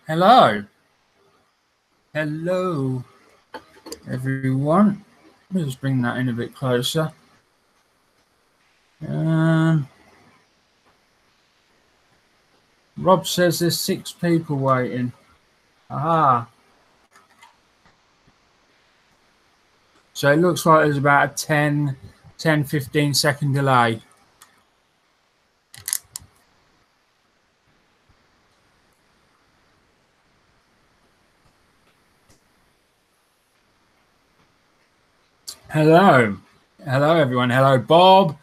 Hello. Hello, everyone. Let's just bring that in a bit closer. Rob says there's 6 people waiting. Aha. So it looks like there's about a 15 second delay. Hello. Hello, everyone. Hello, Bob.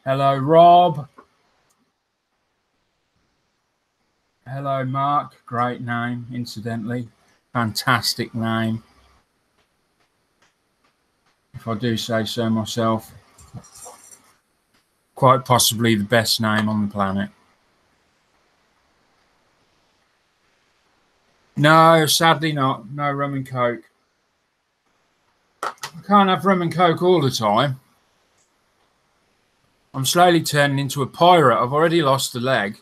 Hello, Rob. Hello, Mark. Great name, incidentally. Fantastic name, if I do say so myself. Quite possibly the best name on the planet. No, sadly not. No rum and coke. I can't have rum and coke all the time. I'm slowly turning into a pirate. I've already lost a leg.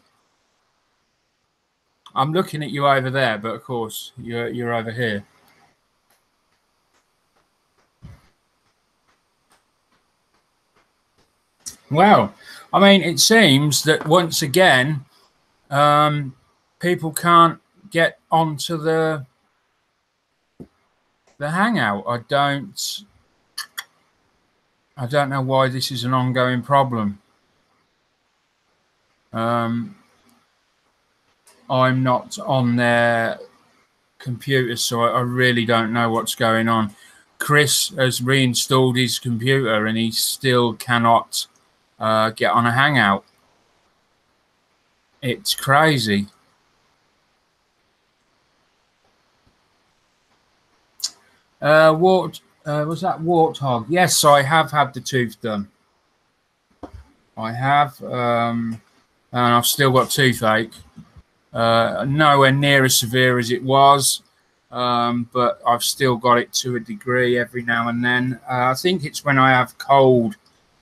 I'm looking at you over there, but of course you're over here. Well, I mean, it seems that once again, people can't get onto the Hangout. I don't know why this is an ongoing problem. I'm not on their computer, so I really don't know what's going on. Chris has reinstalled his computer and he still cannot get on a Hangout. It's crazy. Was that Warthog? Yes, I have had the tooth done. I have, and I've still got toothache. Nowhere near as severe as it was, but I've still got it to a degree every now and then. I think it's when I have cold,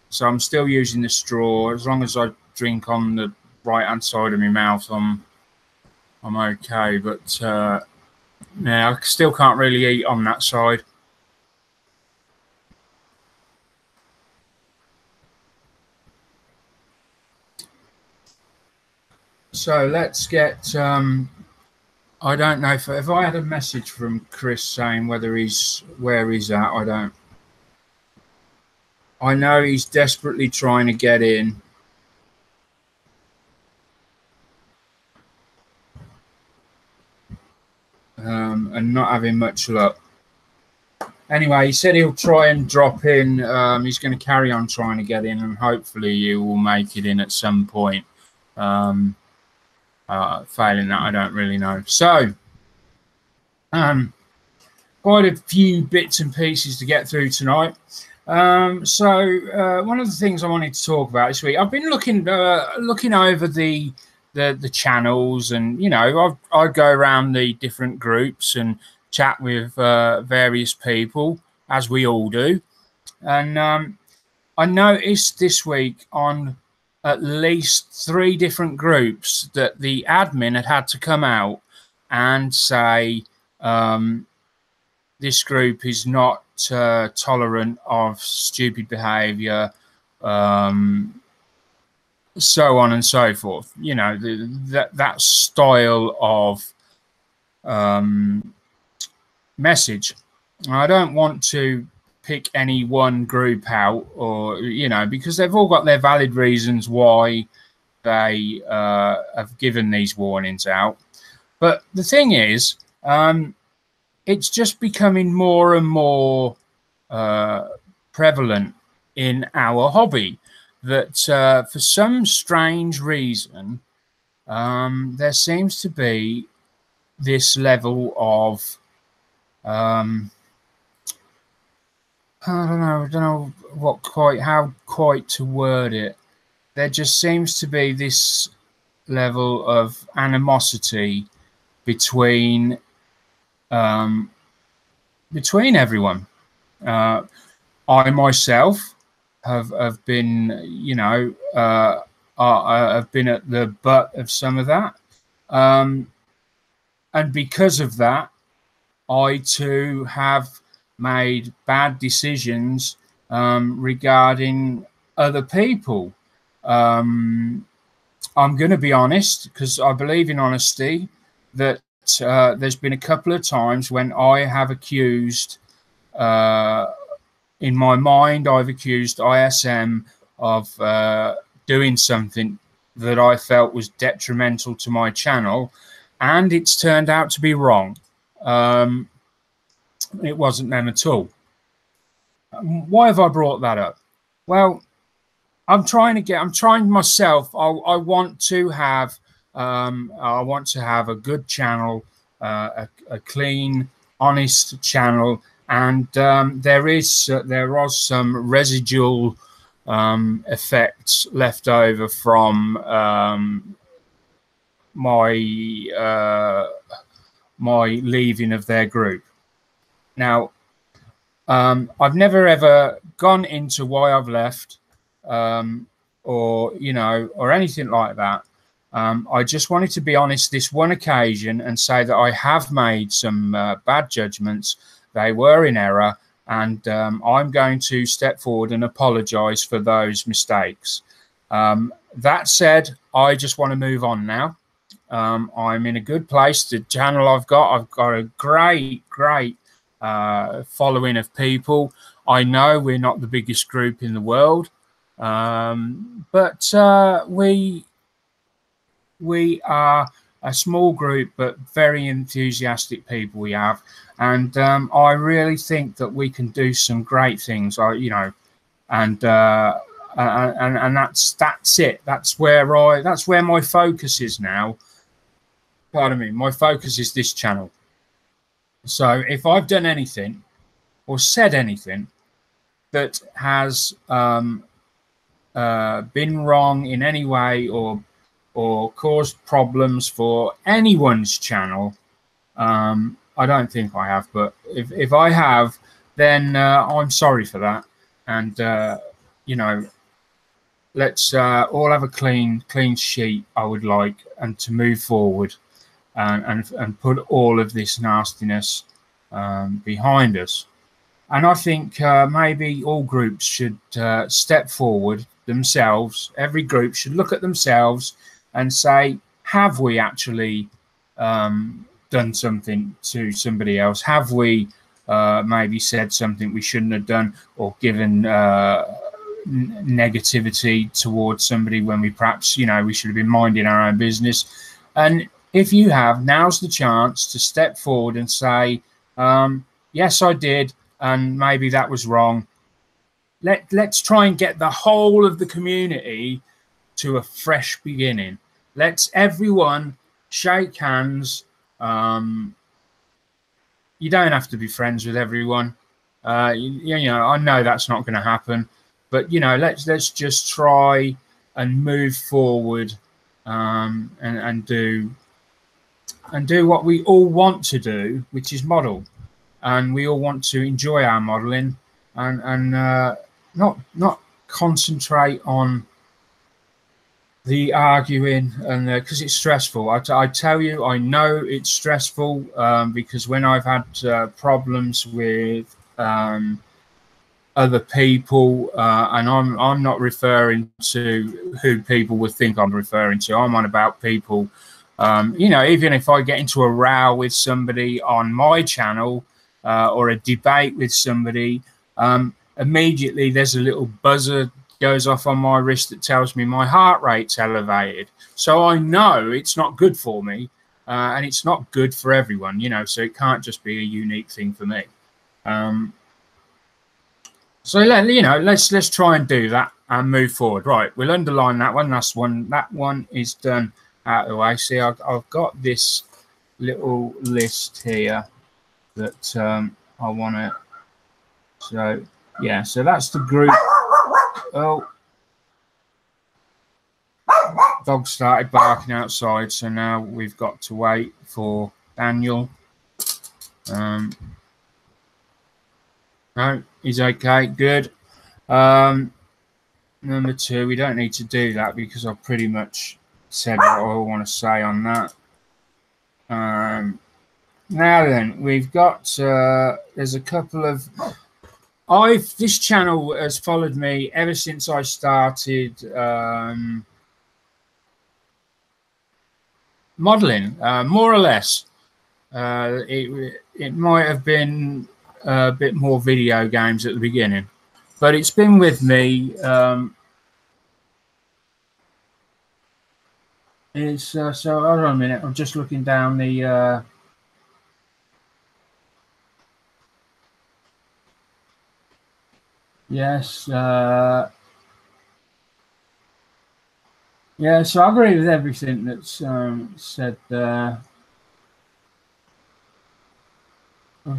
so I'm still using the straw. As long as I drink on the right-hand side of my mouth, I'm okay. But yeah, I still can't really eat on that side. So let's get. I don't know if I had a message from Chris saying where he's at. I don't. I know he's desperately trying to get in. And not having much luck. Anyway, he said he'll try and drop in. He's going to carry on trying to get in, and hopefully he will make it in at some point. Failing that, I don't really know. So, quite a few bits and pieces to get through tonight. So one of the things I wanted to talk about this week, I've been looking over the channels, and you know, I go around the different groups and chat with various people, as we all do. And I noticed this week on at least 3 different groups that the admin had to come out and say this group is not tolerant of stupid behavior, so on and so forth. You know, that style of message. I don't want to pick any one group out, or you know, because they've all got their valid reasons why they have given these warnings out. But the thing is, it's just becoming more and more prevalent in our hobby that for some strange reason there seems to be this level of I don't know how quite to word it. There just seems to be this level of animosity between everyone. I myself have been, you know, I've been at the butt of some of that. and because of that, I too have made bad decisions regarding other people. I'm going to be honest, because I believe in honesty, that there's been a couple of times when I have accused, in my mind, I've accused ISM of doing something that I felt was detrimental to my channel, and it's turned out to be wrong. It wasn't them at all. Why have I brought that up? Well, I'm trying myself. I want to have a good channel, a clean, honest channel, and there was some residual effects left over from my leaving of their group. Now, I've never ever gone into why I've left, or anything like that. I just wanted to be honest this one occasion and say that I have made some bad judgments. They were in error, and I'm going to step forward and apologize for those mistakes. That said, I just want to move on now. I'm in a good place. The channel I've got a great following of people. I know we're not the biggest group in the world, but we are a small group, but very enthusiastic people we have, and I really think that we can do some great things. And that's it. That's where my focus is now. Pardon me. My focus is this channel. So if I've done anything or said anything that has been wrong in any way or caused problems for anyone's channel, I don't think I have, but if I have, then I'm sorry for that. And let's all have a clean sheet, I would like, and to move forward and put all of this nastiness behind us. And I think maybe all groups should step forward themselves. Every group should look at themselves and say, have we actually done something to somebody else? Have we maybe said something we shouldn't have done, or given negativity towards somebody when we perhaps, we should have been minding our own business? And if you have, now's the chance to step forward and say, yes, I did, and maybe that was wrong. Let's try and get the whole of the community to a fresh beginning. Let's everyone shake hands. You don't have to be friends with everyone. I know that's not going to happen, but let's just try and move forward, and do what we all want to do, which is model, and we all want to enjoy our modeling, and not concentrate on the arguing, and because it's stressful. I tell you, I know it's stressful, because when I've had problems with other people, and I'm not referring to who people would think I'm referring to. I'm on about people. Even if I get into a row with somebody on my channel, or a debate with somebody, immediately there's a little buzzer goes off on my wrist that tells me my heart rate's elevated. So I know it's not good for me, and it's not good for everyone, so it can't just be a unique thing for me. So let's try and do that and move forward. Right, we'll underline that one. That one is done out of the way. See, I've got this little list here that I want to. So yeah, so that's the group. Oh, dog started barking outside, so now we've got to wait for Daniel. No, he's okay, good. Number 2, we don't need to do that because I've pretty much said what I want to say on that. Now then, we've got there's a couple of this channel has followed me ever since I started modeling, more or less. It might have been a bit more video games at the beginning, but it's been with me. So hold on a minute, I'm just looking down the yes, yeah, so I agree with everything that's said there.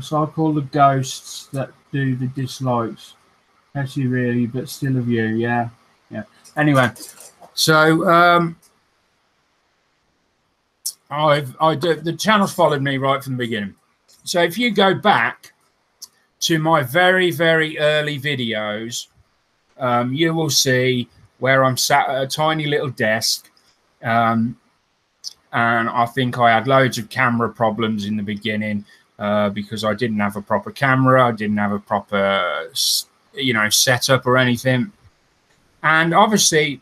So I call the ghosts that do the dislikes. Actually, really, but still a view, yeah. Anyway, so the channel's followed me right from the beginning. So if you go back to my very, very early videos, you will see where I'm sat at a tiny little desk. And I think I had loads of camera problems in the beginning because I didn't have a proper camera. I didn't have a proper, setup or anything. And obviously,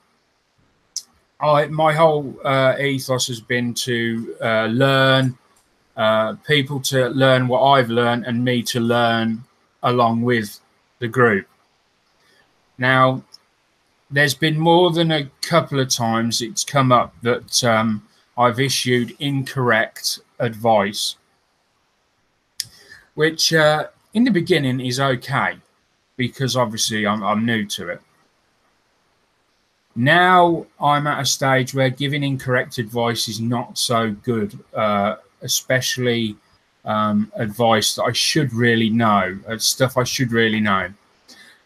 my whole ethos has been to learn, people to learn what I've learned and me to learn along with the group. Now, there's been more than a couple of times it's come up that I've issued incorrect advice, which in the beginning is okay because obviously I'm new to it. Now I'm at a stage where giving incorrect advice is not so good, especially advice that I should really know, stuff I should really know.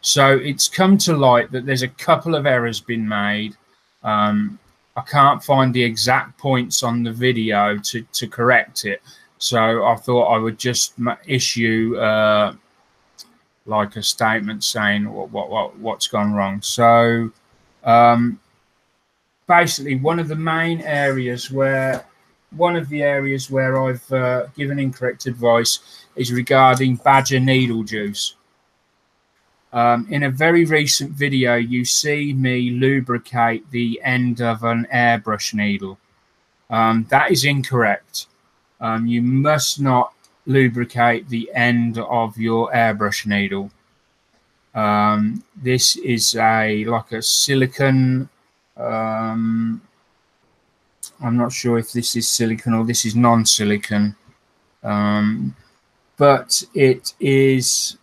So it's come to light that there's a couple of errors been made. I can't find the exact points on the video to correct it. So I thought I would just issue like a statement saying what's gone wrong. So basically, one of the areas where I've given incorrect advice is regarding badger needle juice. In a very recent video, you see me lubricate the end of an airbrush needle. That is incorrect. You must not lubricate the end of your airbrush needle. This is like a silicone. I'm not sure if this is silicone or this is non-silicone, but it is.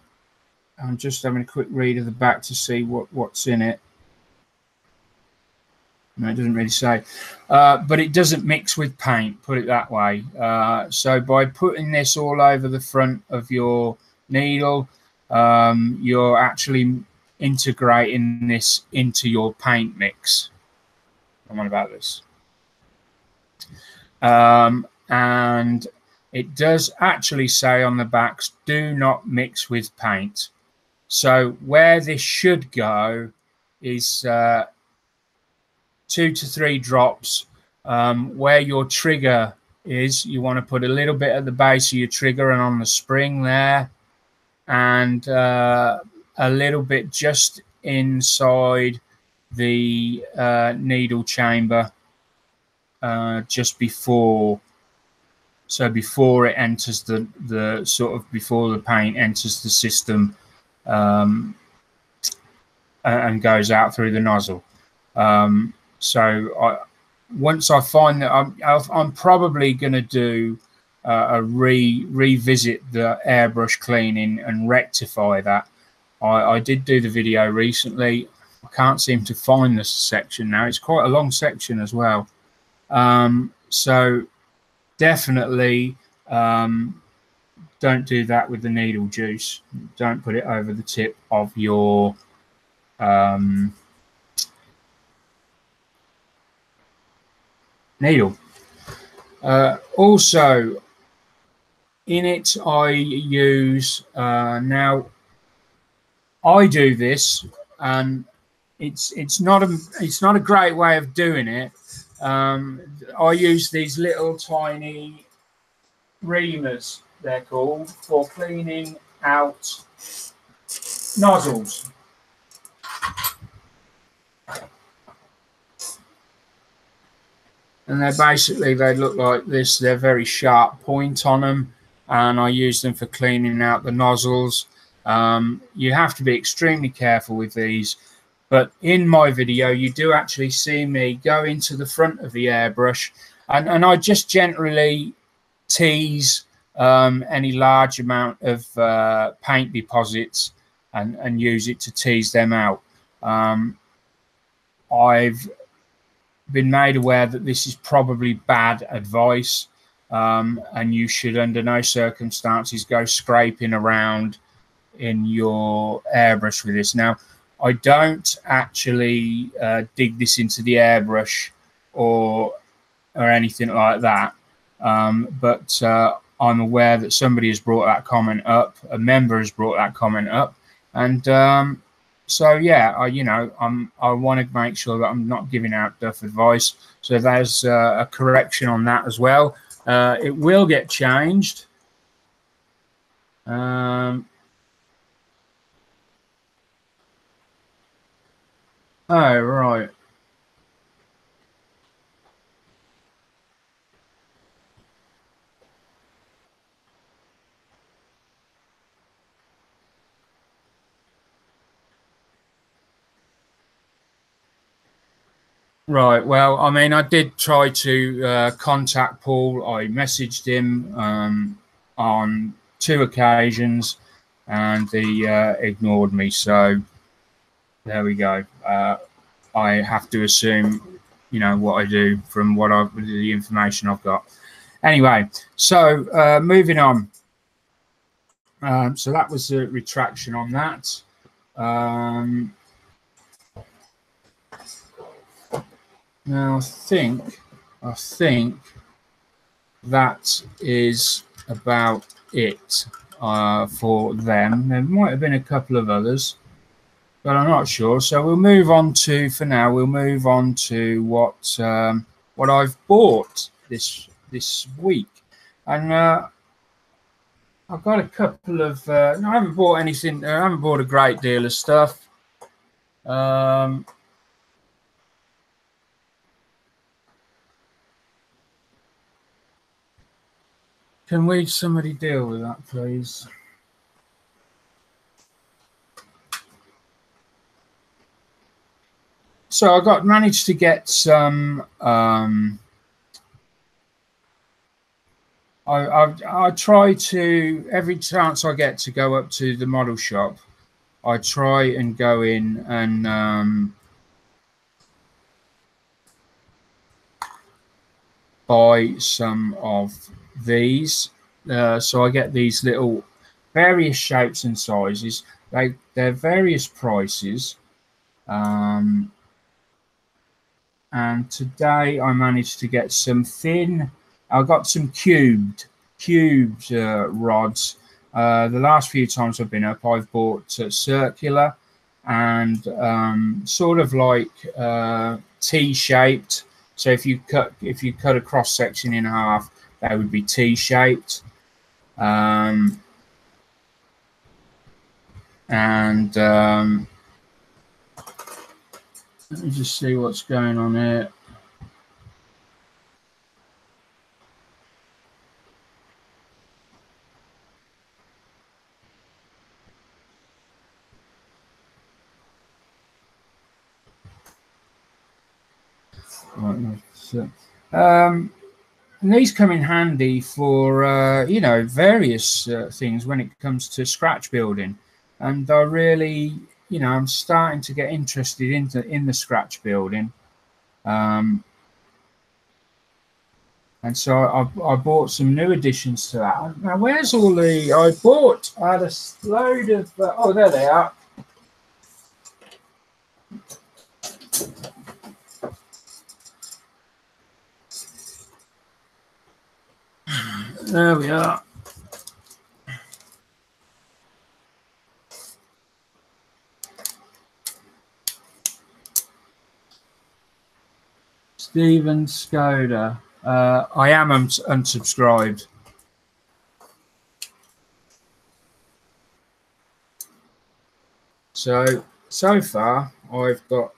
I'm just having a quick read of the back to see what's in it. No, it doesn't really say, but it doesn't mix with paint, put it that way. So by putting this all over the front of your needle, you're actually integrating this into your paint mix. I'm on about this. And it does actually say on the backs, do not mix with paint. So where this should go is 2 to 3 drops. Where your trigger is, you want to put a little bit at the base of your trigger and on the spring there, and a little bit just inside the needle chamber, just before. So before it enters before the paint enters the system and goes out through the nozzle. So once I find that I'm probably going to do revisit the airbrush cleaning and rectify that. I did do the video recently. I can't seem to find this section now. It's quite a long section as well. So definitely don't do that with the needle juice. Don't put it over the tip of your needle. Also, in it I use now I do this, and it's not a great way of doing it. I use these little tiny reamers, they're called, for cleaning out nozzles. And they're basically, they look like this. They're very sharp point on them, and I use them for cleaning out the nozzles. You have to be extremely careful with these, but in my video you do actually see me go into the front of the airbrush, and I just generally tease any large amount of paint deposits and use it to tease them out. I've been made aware that this is probably bad advice, and you should under no circumstances go scraping around in your airbrush with this. Now, I don't actually dig this into the airbrush or anything like that, but I'm aware that somebody has brought that comment up, a member has brought that comment up, and so yeah, I want to make sure that I'm not giving out duff advice. So there's a correction on that as well. It will get changed. Oh, right. Right. Well, I mean, I did try to contact Paul. I messaged him on 2 occasions, and he ignored me. So there we go. I have to assume, what I do from the information I've got. Anyway, so moving on. So that was a retraction on that. Now I think that is about it for them. There might have been a couple of others, but I'm not sure. So we'll move on to, for now, we'll move on to what I've bought this week, and I've got a couple of. No, I haven't bought anything. I haven't bought a great deal of stuff. Can somebody deal with that, please? So I managed to get some. I try to, every chance I get to go up to the model shop, I try and go in and buy some of these. So I get these little various shapes and sizes. They're various prices. And today I managed to get some thin. I got some cubed rods. The last few times I've been up, I've bought circular and sort of like T-shaped. So if you cut a cross section in half, that would be T-shaped. And let me just see what's going on here. And these come in handy for various things when it comes to scratch building, and I really, I'm starting to get interested in the scratch building, and so I bought some new additions to that. Now, where's all the? I had a load of. Oh, there they are. There we are. Stephen Skoda. I am unsubscribed. So far I've got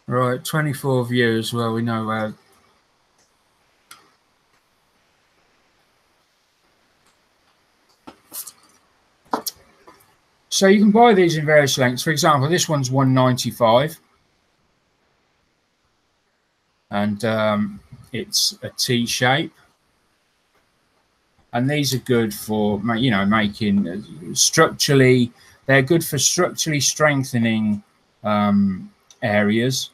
right 24 views. Well, we know where. So you can buy these in various lengths. For example, this one's $1.95, and it's a T shape. And these are good for, you know, making structurally. They're good for structurally strengthening areas.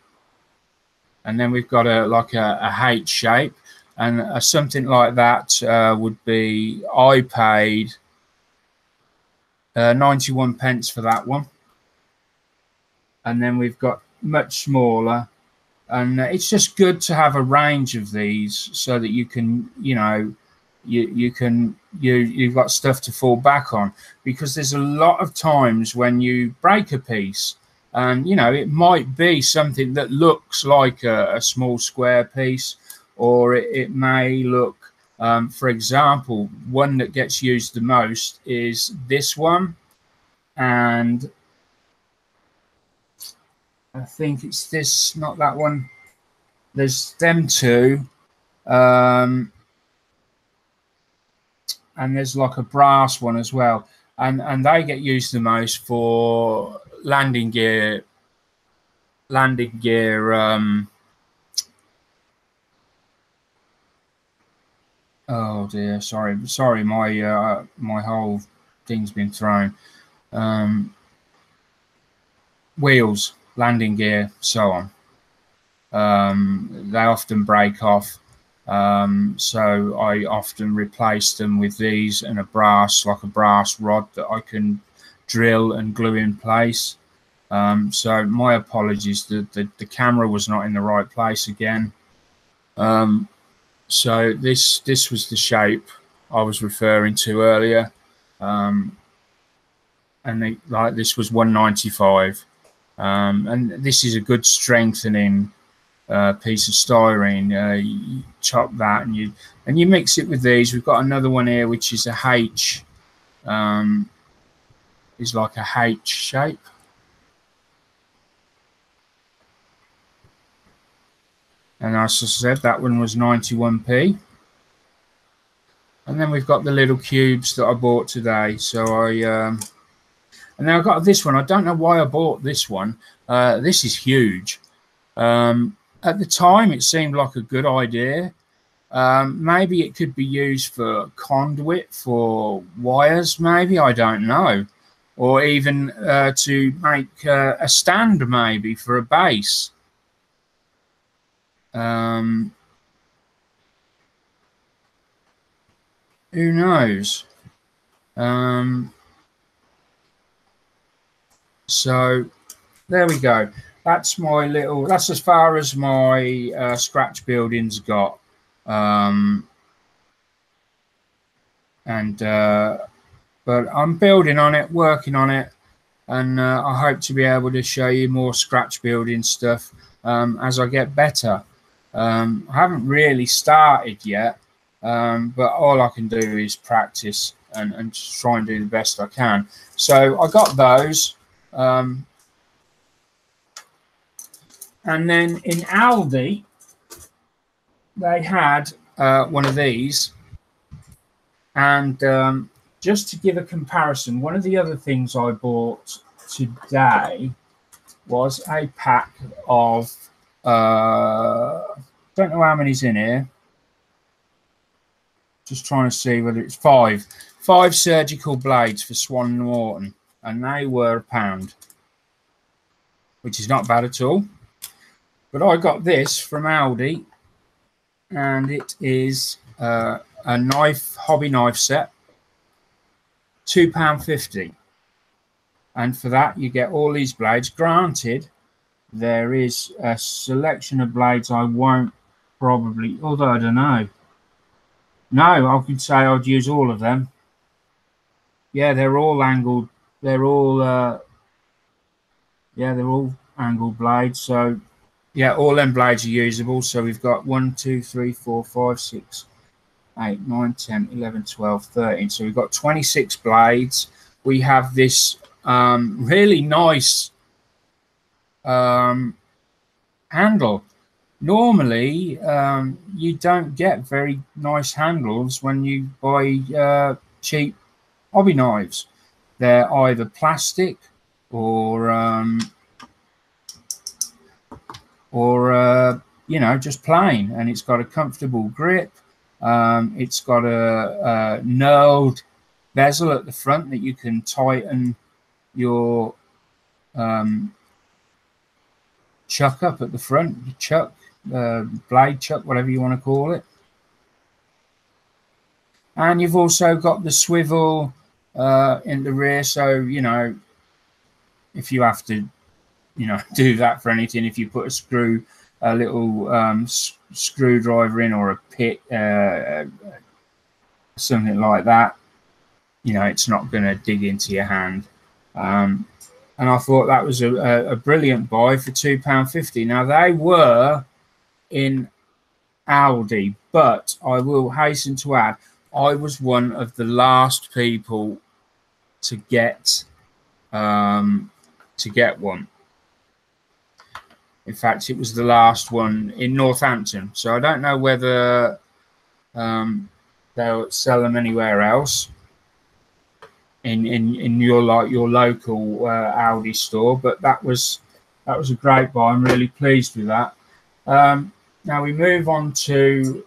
And then we've got a H shape, and something like that would be. I paid 91 pence for that one. And then we've got much smaller, and it's just good to have a range of these so that you can, you know, you've got stuff to fall back on, because there's a lot of times when you break a piece, and you know, it might be something that looks like a small square piece, or it may look, for example, one that gets used the most is this one, and I think it's this, not that one. There's them two, and there's like a brass one as well, and they get used the most for landing gear. Oh dear, sorry, my whole thing's been thrown. Wheels, landing gear, so on. They often break off, so I often replace them with these and a brass, like a brass rod that I can drill and glue in place. So my apologies, the camera was not in the right place again. So this was the shape I was referring to earlier, and like this was $1.95, and this is a good strengthening piece of styrene. You chop that and you mix it with these. We've got another one here which is a H, is like a H shape. And as I said, that one was 91p. And then we've got the little cubes that I bought today. So and then I've got this one. I don't know why I bought this one. This is huge. At the time, it seemed like a good idea. Maybe it could be used for conduit, for wires, maybe, I don't know. Or even to make a stand, maybe, for a base. Who knows? So there we go. That's my little, that's as far as my scratch building's got. But I'm building on it, working on it, and I hope to be able to show you more scratch building stuff as I get better. I haven't really started yet, but all I can do is practice and just try and do the best I can. So I got those. And then in Aldi, they had one of these. And just to give a comparison, one of the other things I bought today was a pack of, don't know how many's in here. Just trying to see whether it's five surgical blades for Swan & Morton. And they were £1, which is not bad at all. But I got this from Aldi, and it is a hobby knife set, £2.50. And for that, you get all these blades. Granted, there is a selection of blades I won't probably, although I don't know. No, I could say I'd use all of them. Yeah, they're all angled. They're all, yeah, they're all angled blades. So, yeah, all them blades are usable. So we've got 1, 2, 3, 4, 5, 6, 8, 9, 10, 11, 12, 13. So we've got 26 blades. We have this really nice handle. Normally, you don't get very nice handles when you buy cheap hobby knives. They're either plastic or you know, just plain, and it's got a comfortable grip. It's got a knurled bezel at the front that you can tighten your chuck up at the front, chuck, blade chuck, whatever you want to call it. And you've also got the swivel in the rear, so you know, if you have to, you know, do that for anything, if you put a little screwdriver in, or a pit, something like that, you know, it's not going to dig into your hand. And I thought that was a brilliant buy for £2.50. Now, they were in Aldi, but I will hasten to add, I was one of the last people to get one. In fact, it was the last one in Northampton. So I don't know whether they'll sell them anywhere else in your local Aldi store. But that was a great buy. I'm really pleased with that. Now we move on to,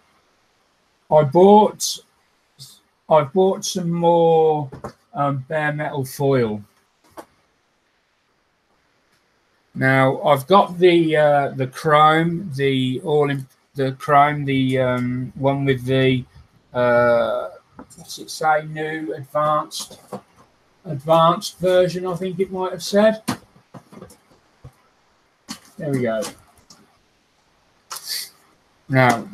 I've bought some more bare metal foil. Now I've got the chrome, the one with the what's it say, new advanced version, I think it might have said. There we go. Now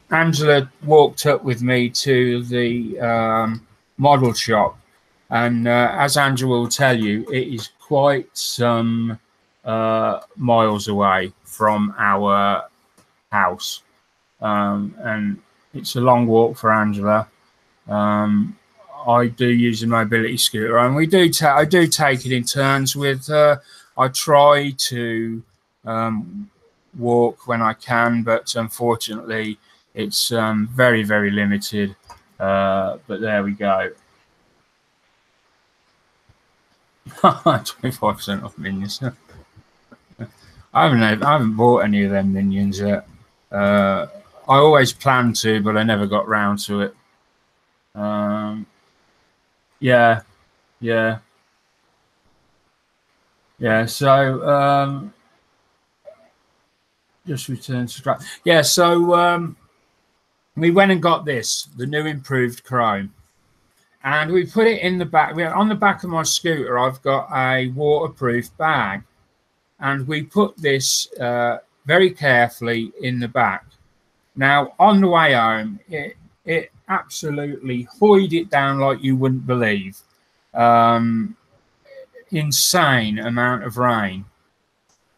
Angela walked up with me to the model shop, and as Angela will tell you, it is quite some miles away from our house, and it's a long walk for Angela. I do use a mobility scooter, and I do take it in turns with her. I try to walk when I can, but unfortunately it's very, very limited. But there we go. 25% off Minions. I haven't bought any of them Minions yet. I always planned to, but I never got round to it. Yeah. So just return to scrap. Yeah. So we went and got the new improved chrome, and we put it in the back. On the back of my scooter, I've got a waterproof bag, and we put this very carefully in the back. Now, on the way home, it absolutely hoyed it down like you wouldn't believe. Insane amount of rain.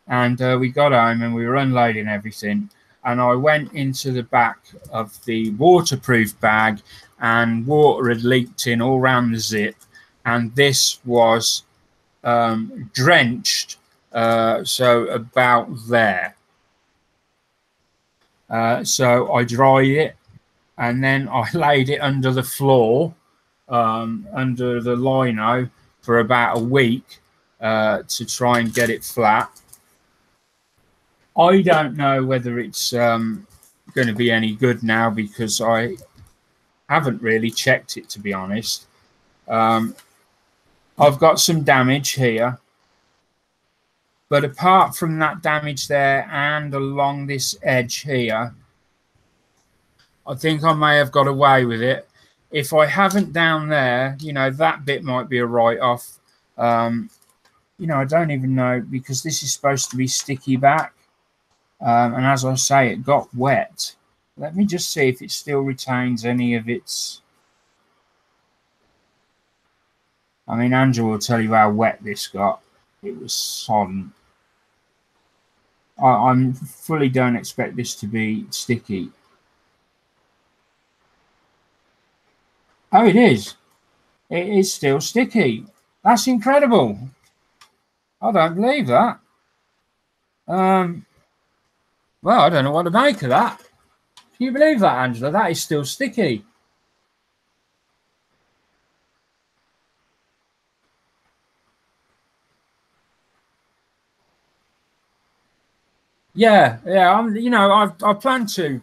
And we got home and we were unloading everything. And I went into the back of the waterproof bag, and water had leaked in all around the zip. And this was drenched, so about there. So I dried it, and then I laid it under the floor, under the lino, for about a week to try and get it flat. I don't know whether it's going to be any good now, because I haven't really checked it, to be honest. I've got some damage here, but apart from that damage there and along this edge here, I think I may have got away with it. If I haven't down there, you know, that bit might be a write-off. You know, I don't even know, because this is supposed to be sticky back. And as I say, it got wet. Let me just see if it still retains any of its... I mean, Andrew will tell you how wet this got. It was sodden. I fully don't expect this to be sticky. Oh, it is. It is still sticky. That's incredible. I don't believe that. Well, I don't know what to make of that. Can you believe that, Angela? That is still sticky. Yeah. You know, I plan to,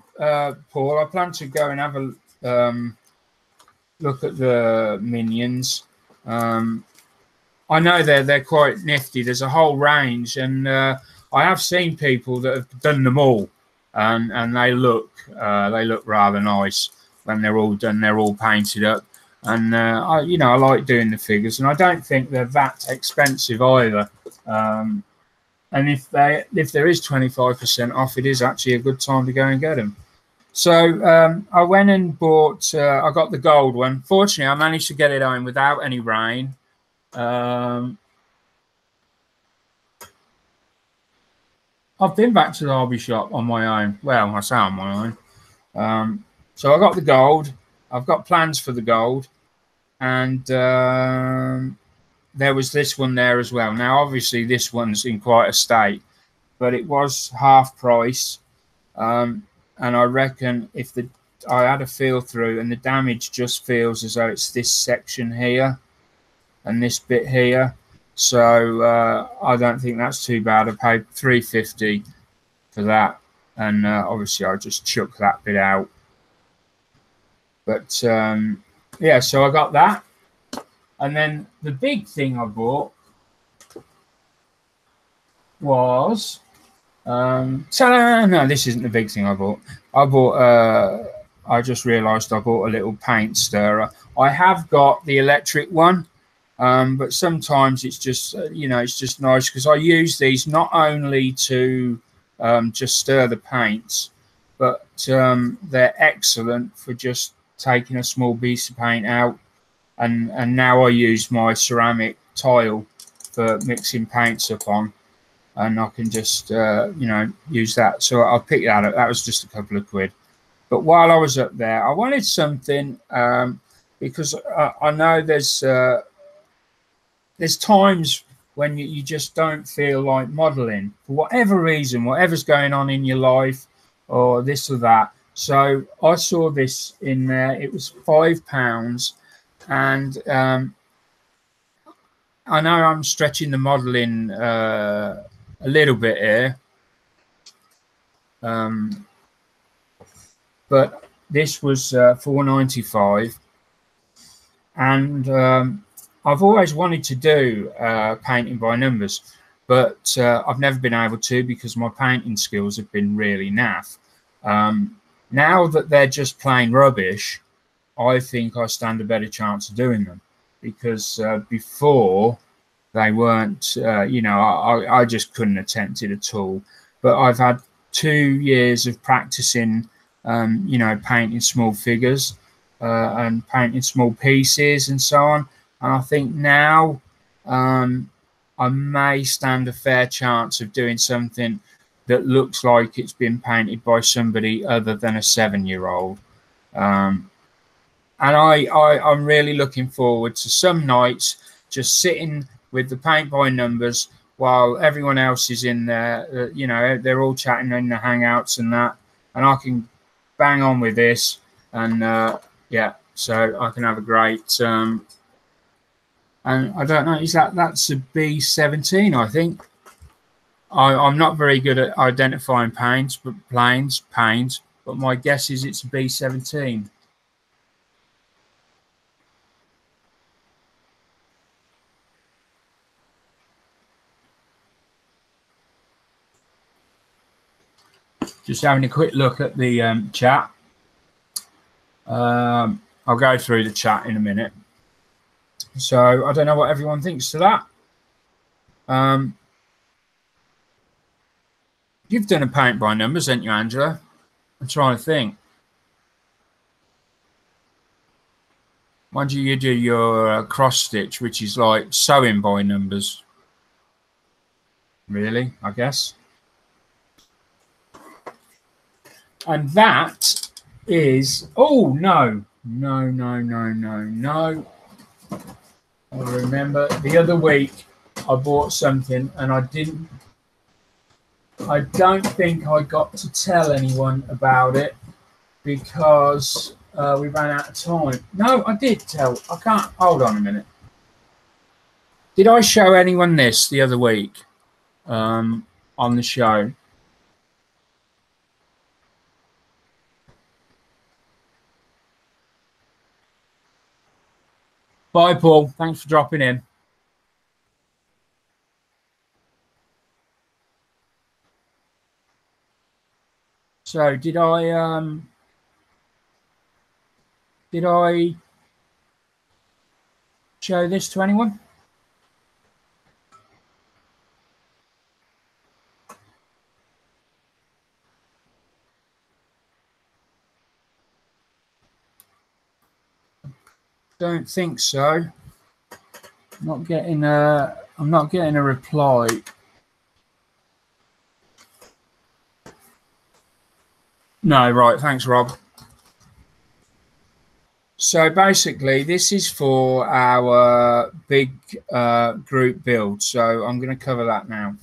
Paul. I plan to go and have a look at the minions. I know they're quite nifty. There's a whole range, and I have seen people that have done them all, and they look rather nice when they're all done. They're all painted up, and I like doing the figures, and I don't think they're that expensive either. And if there is 25% off, it is actually a good time to go and get them. So I went and bought. I got the gold one. Fortunately, I managed to get it home without any rain. I've been back to the hobby shop on my own. Well, I say on my own. So I got the gold. I've got plans for the gold, and there was this one there as well. Now, obviously, this one's in quite a state, but it was half price. And I reckon I had a feel through, and the damage just feels as though it's this section here and this bit here. So I don't think that's too bad. I paid $3.50 for that, and obviously I just chucked that bit out. But yeah, so I got that. And then the big thing I bought was ta-da! No, this isn't the big thing I bought. I just realized I bought a little paint stirrer. I have got the electric one, but sometimes it's just it's just nice because I use these not only to just stir the paints, but they're excellent for just taking a small piece of paint out. And now I use my ceramic tile for mixing paints up on, and I can just use that. So I'll pick that up. That was just a couple of quid. But while I was up there, I wanted something because I know there's times when you just don't feel like modeling for whatever reason, whatever's going on in your life or this or that. So I saw this in there. It was £5. And I know I'm stretching the modeling a little bit here, but this was $4.95, and I've always wanted to do painting by numbers, but I've never been able to because my painting skills have been really naff. Now that they're just plain rubbish, I think I stand a better chance of doing them, because before they weren't, I just couldn't attempt it at all. But I've had 2 years of practicing, painting small figures and painting small pieces and so on. And I think now I may stand a fair chance of doing something that looks like it's been painted by somebody other than a 7-year-old. And I'm really looking forward to some nights just sitting with the paint by numbers while everyone else is in there. They're all chatting in the hangouts and that, and I can bang on with this, and so I can have a great. And I don't know, that's a B17, I think. I'm not very good at identifying paints, but but my guess is it's a B17. Just having a quick look at the chat. I'll go through the chat in a minute. So I don't know what everyone thinks to that. You've done a paint by numbers, haven't you, Angela? I'm trying to think. Mind you, you do your cross stitch, which is like sewing by numbers. Really, I guess. And that is, oh, no. I remember the other week I bought something and I don't think I got to tell anyone about it because we ran out of time. No, I did tell. I can't. Hold on a minute. Did I show anyone this the other week on the show? Bye, Paul. Thanks for dropping in. So did I show this to anyone? Don't think so. I'm not getting a reply. No, right. Thanks, Rob. So basically, this is for our big group build. So I'm going to cover that now.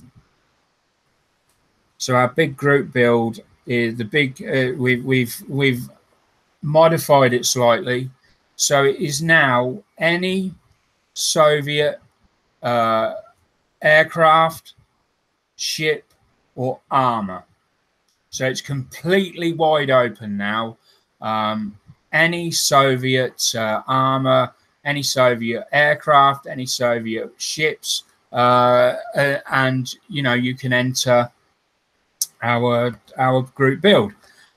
So our big group build is the big. We've modified it slightly. So it is now any Soviet aircraft, ship, or armor. So it's completely wide open now. Any Soviet armor, any Soviet aircraft, any Soviet ships, and you can enter our group build.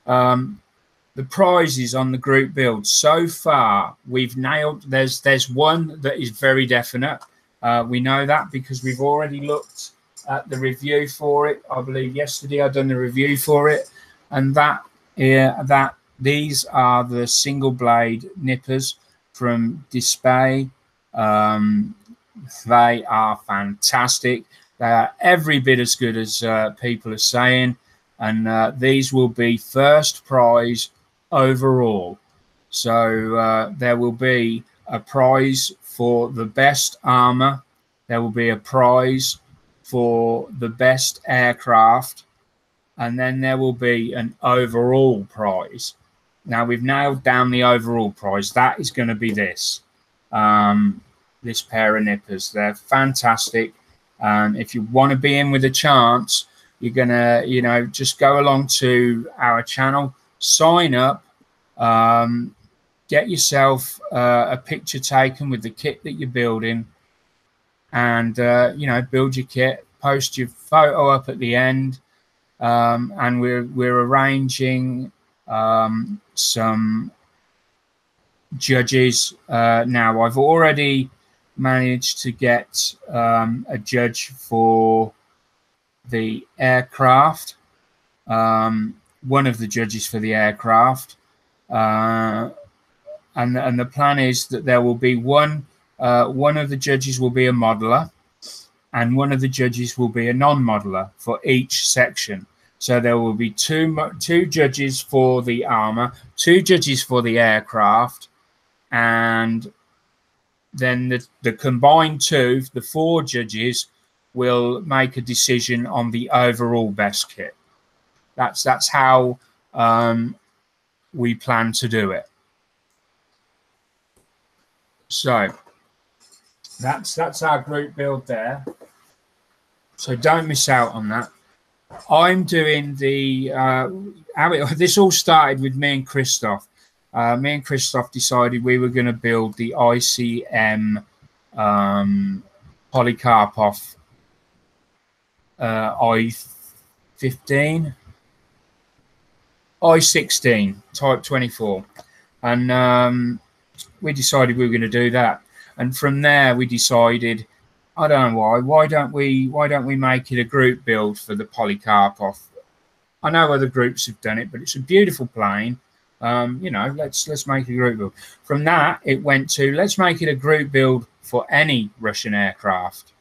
The prizes on the group build so far we've nailed. There's one that is very definite. We know that because we've already looked at the review for it. I believe yesterday I done the review for it, and these are the single blade nippers from Display. They are fantastic. They are every bit as good as people are saying, and these will be first prize overall. So there will be a prize for the best armor. There will be a prize for the best aircraft, and then there will be an overall prize. Now we've nailed down the overall prize. That is going to be this this pair of nippers. They're fantastic. If you want to be in with a chance, you're gonna just go along to our channel, sign up, get yourself a picture taken with the kit that you're building, and build your kit, post your photo up at the end, and we're arranging some judges. Now I've already managed to get a judge for the aircraft, one of the judges for the aircraft, and the plan is that there will be one of the judges will be a modeler, and one of the judges will be a non-modeler for each section. So there will be two judges for the armor, two judges for the aircraft, and then the combined two, the four judges, will make a decision on the overall best kit. That's how we plan to do it. So that's our group build there. So don't miss out on that. I'm doing the this all started with me and Christoph. Me and Christoph decided we were going to build the ICM Polikarpov I-15, I-16 Type 24, and we decided we were going to do that. And from there, we decided, I don't know why don't we make it a group build for the Polikarpov I know other groups have done it, but it's a beautiful plane. You know, let's make a group build. From that, it went to let's make it a group build for any Russian aircraft.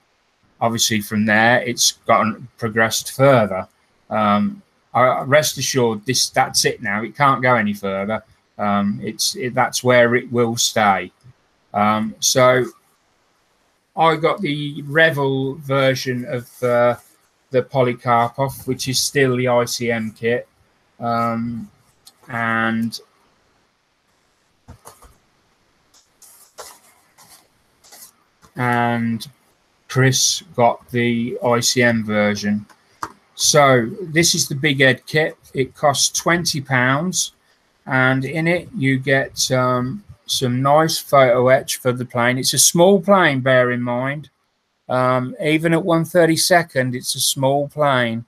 Obviously, from there, it's gotten progressed further. Rest assured, that's it now. It can't go any further. That's where it will stay. So I got the Revel version of the Polycarpov, which is still the ICM kit, and Chris got the ICM version. So this is the Big Ed kit. It costs £20, and in it you get some nice photo etch for the plane. It's a small plane, bear in mind. Even at 1/32nd, it's a small plane.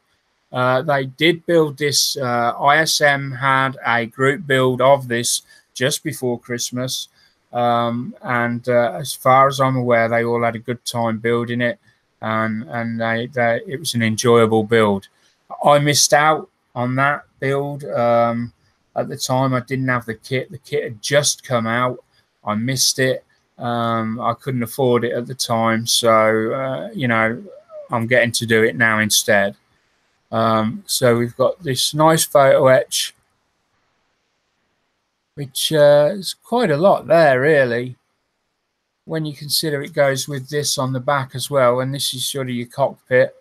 They did build this. ISM had a group build of this just before Christmas. And as far as I'm aware, they all had a good time building it, and it was an enjoyable build. I missed out on that build. At the time, I didn't have the kit. The kit had just come out. I missed it. I couldn't afford it at the time, so you know, I'm getting to do it now instead. So we've got this nice photo etch, which is quite a lot there, really, when you consider it goes with this on the back as well, and this is sort of your cockpit.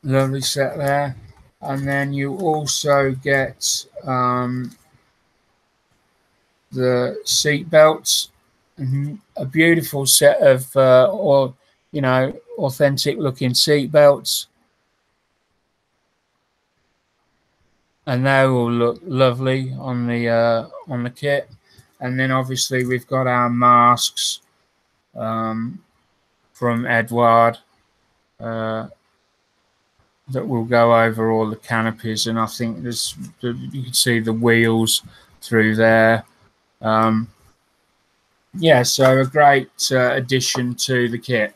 Lovely set there. And then you also get the seat belts, a beautiful set of authentic looking seat belts, and they will look lovely on the kit. And then obviously we've got our masks from Edward that will go over all the canopies, and I think you can see the wheels through there. Yeah, so a great addition to the kit,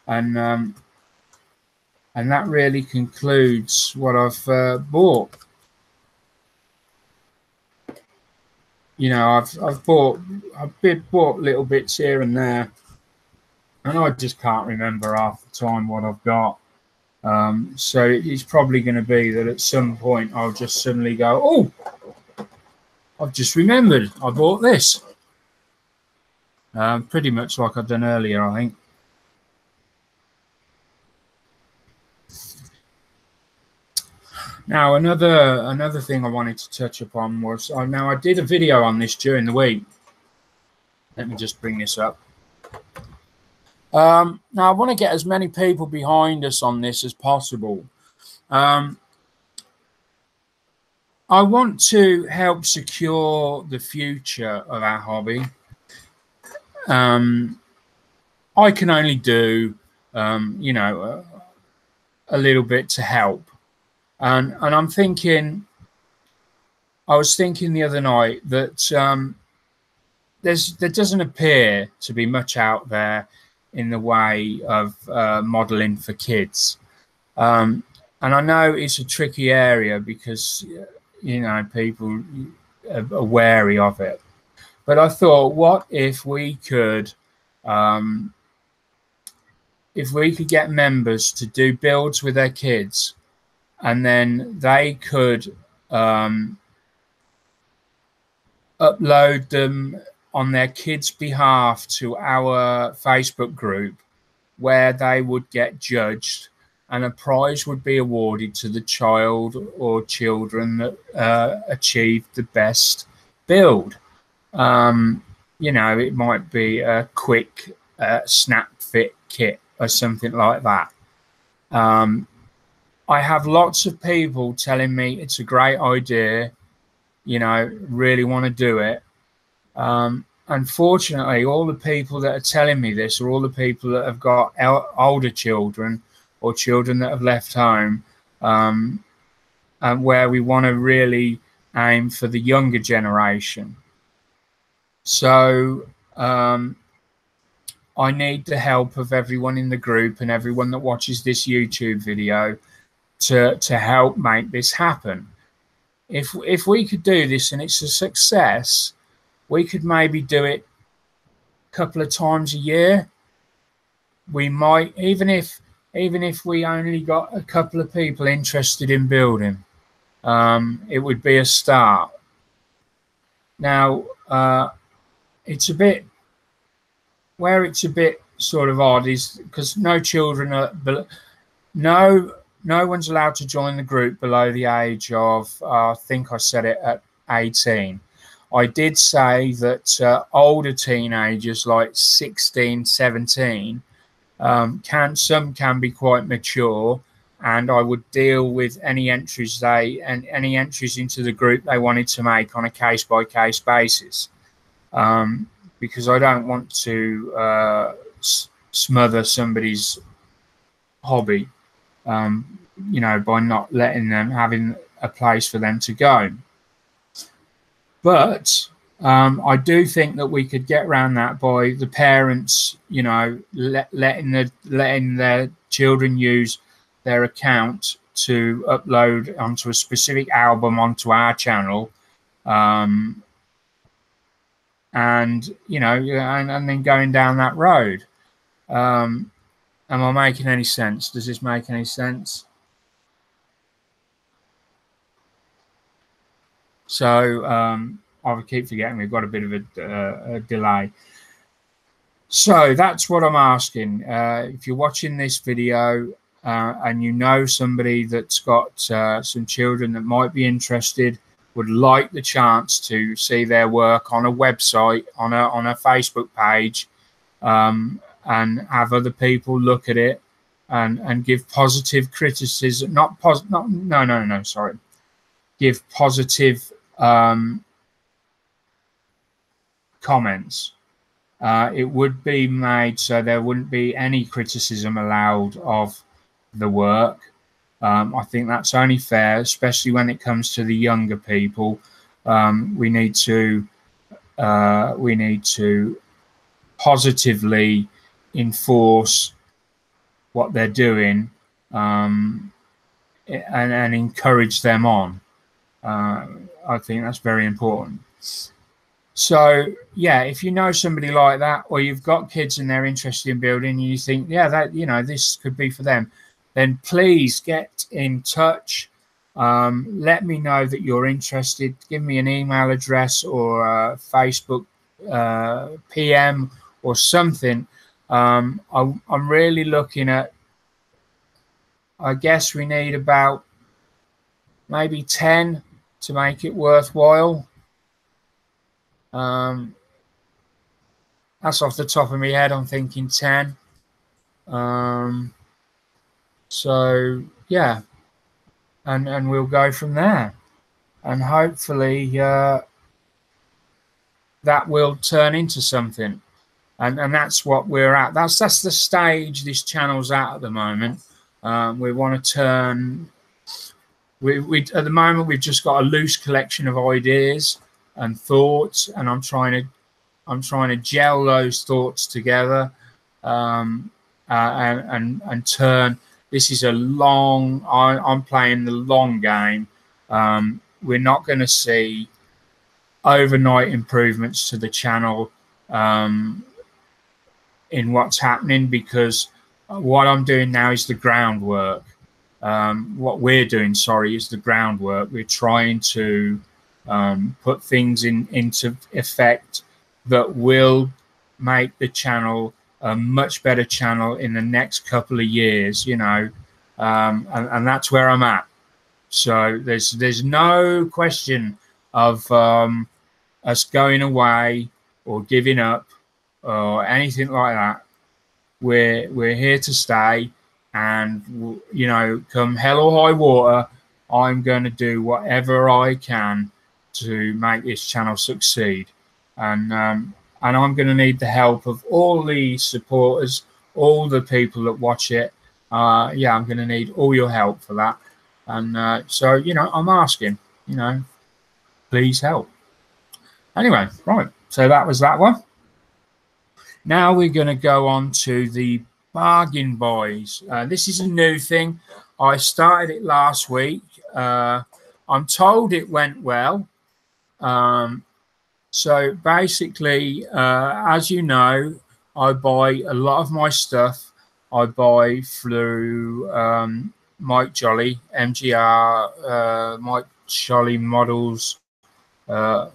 and that really concludes what I've bought. You know, I've bought little bits here and there, and I just can't remember half the time what I've got. So it's probably going to be that at some point I'll just suddenly go, oh, I've just remembered I bought this. Pretty much like I've done earlier, I think. Now, another thing I wanted to touch upon was, now I did a video on this during the week. Let me just bring this up. Now, I want to get as many people behind us on this as possible. I want to help secure the future of our hobby. I can only do, you know, a little bit to help. And I'm thinking, I was thinking the other night that there doesn't appear to be much out there in the way of modeling for kids. And I know it's a tricky area because, you know, people are wary of it. But I thought, what if we could get members to do builds with their kids, and then they could upload them on their kids' behalf to our Facebook group, where they would get judged, and a prize would be awarded to the child or children that achieved the best build. You know, it might be a quick snap fit kit or something like that. I have lots of people telling me it's a great idea, you know, really want to do it. Unfortunately, all the people that are telling me this are all the people that have got older children or children that have left home, and where we want to really aim for the younger generation. So I need the help of everyone in the group and everyone that watches this YouTube video to help make this happen. If we could do this and it's a success, we could maybe do it a couple of times a year. We might, even if we only got a couple of people interested in building, it would be a start. Now, it's a bit sort of odd is because no children are, no one's allowed to join the group below the age of, I think I said it at 18. I did say that older teenagers like 16, 17, some can be quite mature, and I would deal with any entries into the group they wanted to make on a case-by-case basis, because I don't want to smother somebody's hobby, you know, by not letting them, having a place for them to go. But I do think that we could get around that by the parents, you know, letting their children use their account to upload onto a specific album onto our channel, and you know, and then going down that road. Am I making any sense? Does this make any sense? So I keep forgetting we've got a bit of a delay. So that's what I'm asking. If you're watching this video and you know somebody that's got some children that might be interested, would like the chance to see their work on a website, on a Facebook page, and have other people look at it and give positive criticism, give positive comments. It would be made so there wouldn't be any criticism allowed of the work. I think that's only fair, especially when it comes to the younger people. We need to positively enforce what they're doing, and encourage them on. I think that's very important. So yeah, if you know somebody like that, or you've got kids and they're interested in building, and you think, yeah, that, you know, this could be for them, then please get in touch. Let me know that you're interested. Give me an email address or a Facebook PM or something. I'm really looking at, I guess we need about maybe 10 to make it worthwhile. That's off the top of my head. I'm thinking 10. So yeah, and we'll go from there, and hopefully that will turn into something, and that's what we're at. That's the stage this channel's at the moment. We want to turn. We at the moment we've just got a loose collection of ideas and thoughts, and I'm trying to gel those thoughts together, and turn. This is a long. I'm playing the long game. We're not going to see overnight improvements to the channel in what's happening, because what I'm doing now is the groundwork. What we're doing, sorry, is the groundwork. We're trying to put things into effect that will make the channel a much better channel in the next couple of years, you know, and that's where I'm at. So there's no question of us going away or giving up or anything like that. We're here to stay, and you know, come hell or high water, I'm going to do whatever I can to make this channel succeed, and I'm going to need the help of all the supporters, all the people that watch it. Yeah, I'm going to need all your help for that. And so, you know, I'm asking, you know, please help. Anyway, right. So that was that one. Now we're going to go on to the bargain buys. This is a new thing. I started it last week. I'm told it went well. So basically, as you know, I buy a lot of my stuff. I buy through Mike Jolly, MGR, Mike Jolly models. Uh,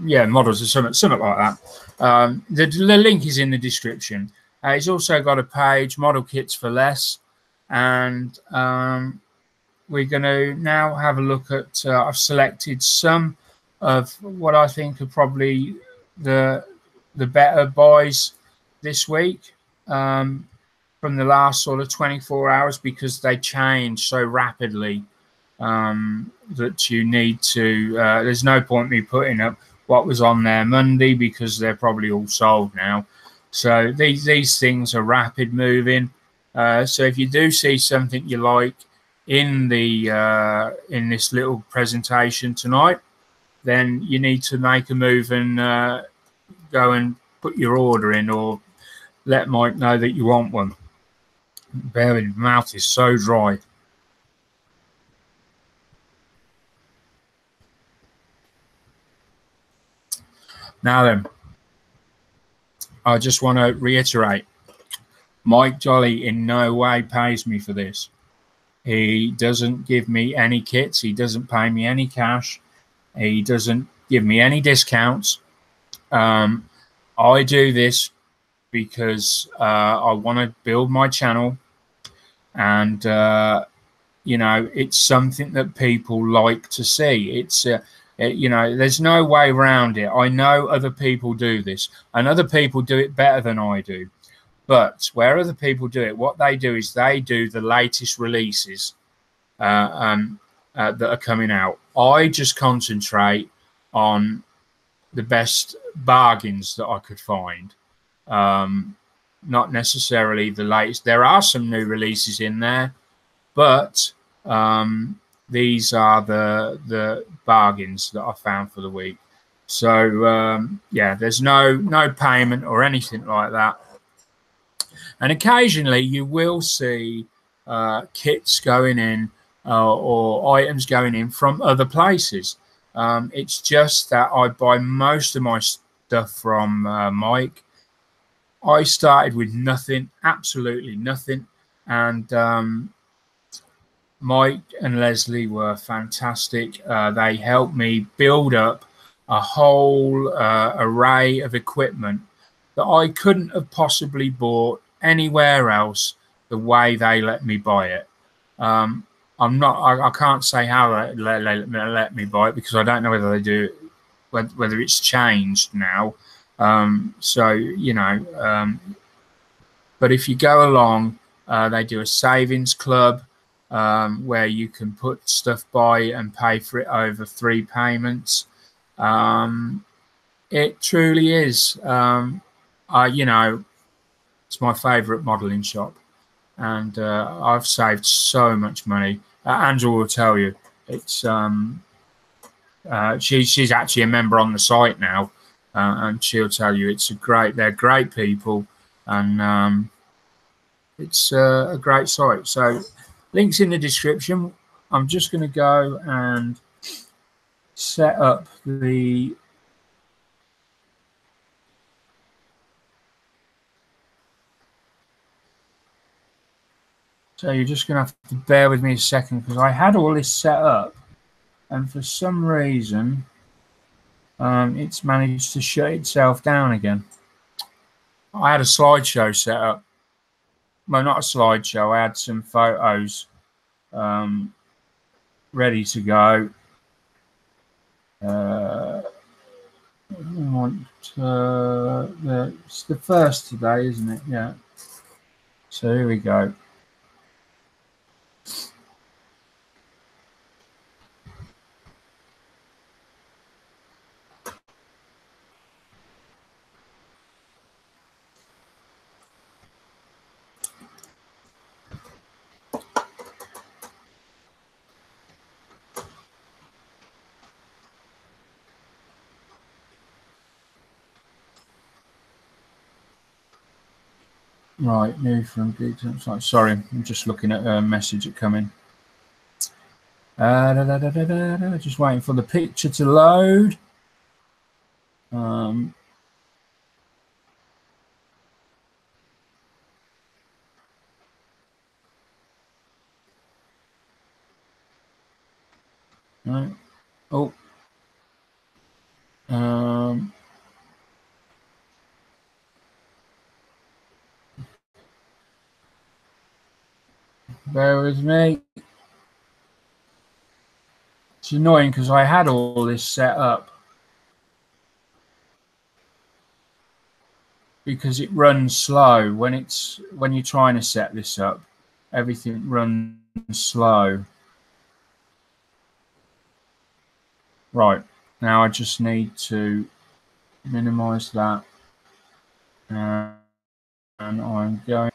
yeah, models or something like that. The link is in the description. It's also got a page, model kits for less, and we're going to now have a look at. I've selected some of what I think are probably the better buys this week from the last sort of 24 hours because they change so rapidly that you need to. There's no point me putting up what was on there Monday because they're probably all sold now. So these things are rapid moving. So if you do see something you like in in this little presentation tonight, then you need to make a move and go and put your order in or let Mike know that you want one. Bear with me, my mouth is so dry. Now then, I just want to reiterate, Mike Jolly in no way pays me for this. He doesn't give me any kits. He doesn't pay me any cash. He doesn't give me any discounts. I do this because I want to build my channel, and you know, it's something that people like to see. It's you know, there's no way around it. I know other people do this, and other people do it better than I do. But where other people do it, what they do is they do the latest releases that are coming out. I just concentrate on the best bargains that I could find. Not necessarily the latest. There are some new releases in there, but these are the bargains that I found for the week. So yeah, there's no payment or anything like that. And occasionally you will see kits going in or items going in from other places. It's just that I buy most of my stuff from Mike. I started with nothing, absolutely nothing. And Mike and Leslie were fantastic. They helped me build up a whole array of equipment that I couldn't have possibly bought anywhere else the way they let me buy it. I can't say how they let me buy it because I don't know whether they do, whether it's changed now. So, you know, but if you go along, they do a savings club where you can put stuff by and pay for it over 3 payments. It truly is. You know, it's my favourite modelling shop, and I've saved so much money. Angela will tell you. It's she's actually a member on the site now, and she'll tell you they're great people, and it's a great site. So links in the description. I'm just going to go and set up the so you're just going to have to bear with me a second because I had all this set up and for some reason it's managed to shut itself down again. I had a slideshow set up. Well, not a slideshow. I had some photos ready to go. It's the first today, isn't it? Yeah. So here we go. Right, new from Google. Sorry, I'm just looking at a message that come in. Just waiting for the picture to load. Right. Oh. Bear with me. It's annoying because I had all this set up because it runs slow when you're trying to set this up. Everything runs slow. Right, now I just need to minimize that, and I'm going to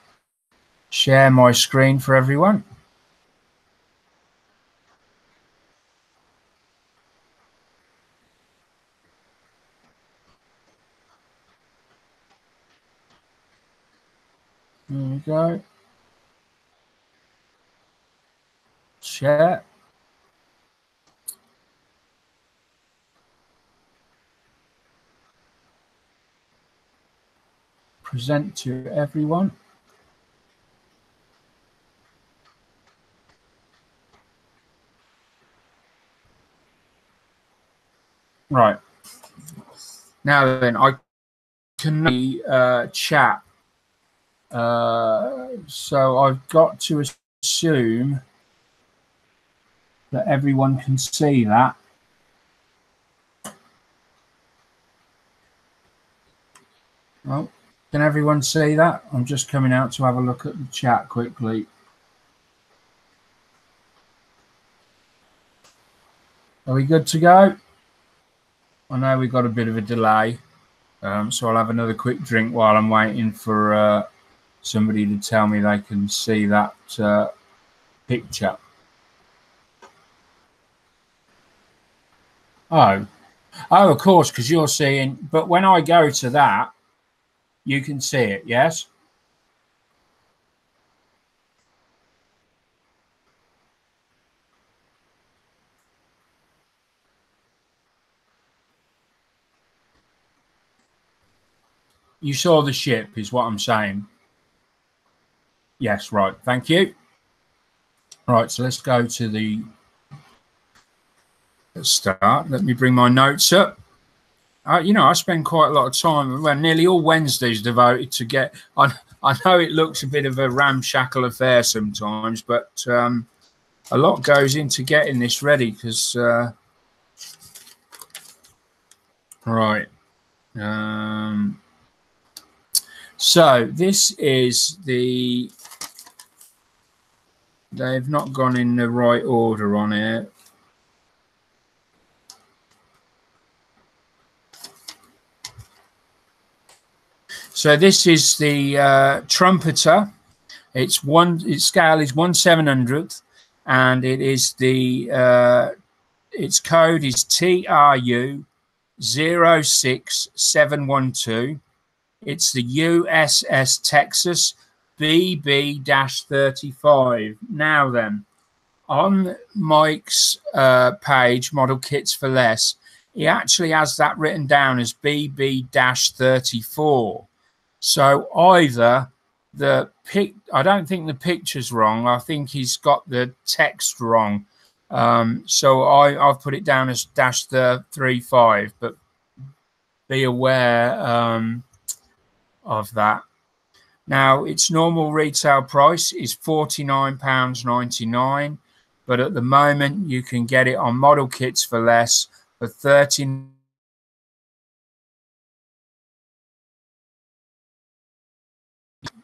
share my screen for everyone. There we go. Share. Present to everyone. Right. Now then, I can chat. So I've got to assume that everyone can see that. Well, can everyone see that? I'm just coming out to have a look at the chat quickly. Are we good to go? I know we've got a bit of a delay, so I'll have another quick drink while I'm waiting for somebody to tell me they can see that picture. Oh, of course, because you're seeing, but when I go to that, you can see it, yes? You saw the ship, is what I'm saying. Yes, right. Thank you. Right, so let's go to the start. Let me bring my notes up. You know, I spend quite a lot of time, well, nearly all Wednesdays devoted to get. I know it looks a bit of a ramshackle affair sometimes, but a lot goes into getting this ready because. Right. So this is the. They've not gone in the right order on it. So this is the trumpeter. Its scale is 1/700th, and it is the its code is TRU 06712. It's the USS Texas BB-35. Now then, on Mike's page, Model Kits for Less, he actually has that written down as BB-34. So either I don't think the picture's wrong. I think he's got the text wrong. So I've put it down as -35, but be aware of that. Now, its normal retail price is £49.99, but at the moment you can get it on Model Kits for Less for £13.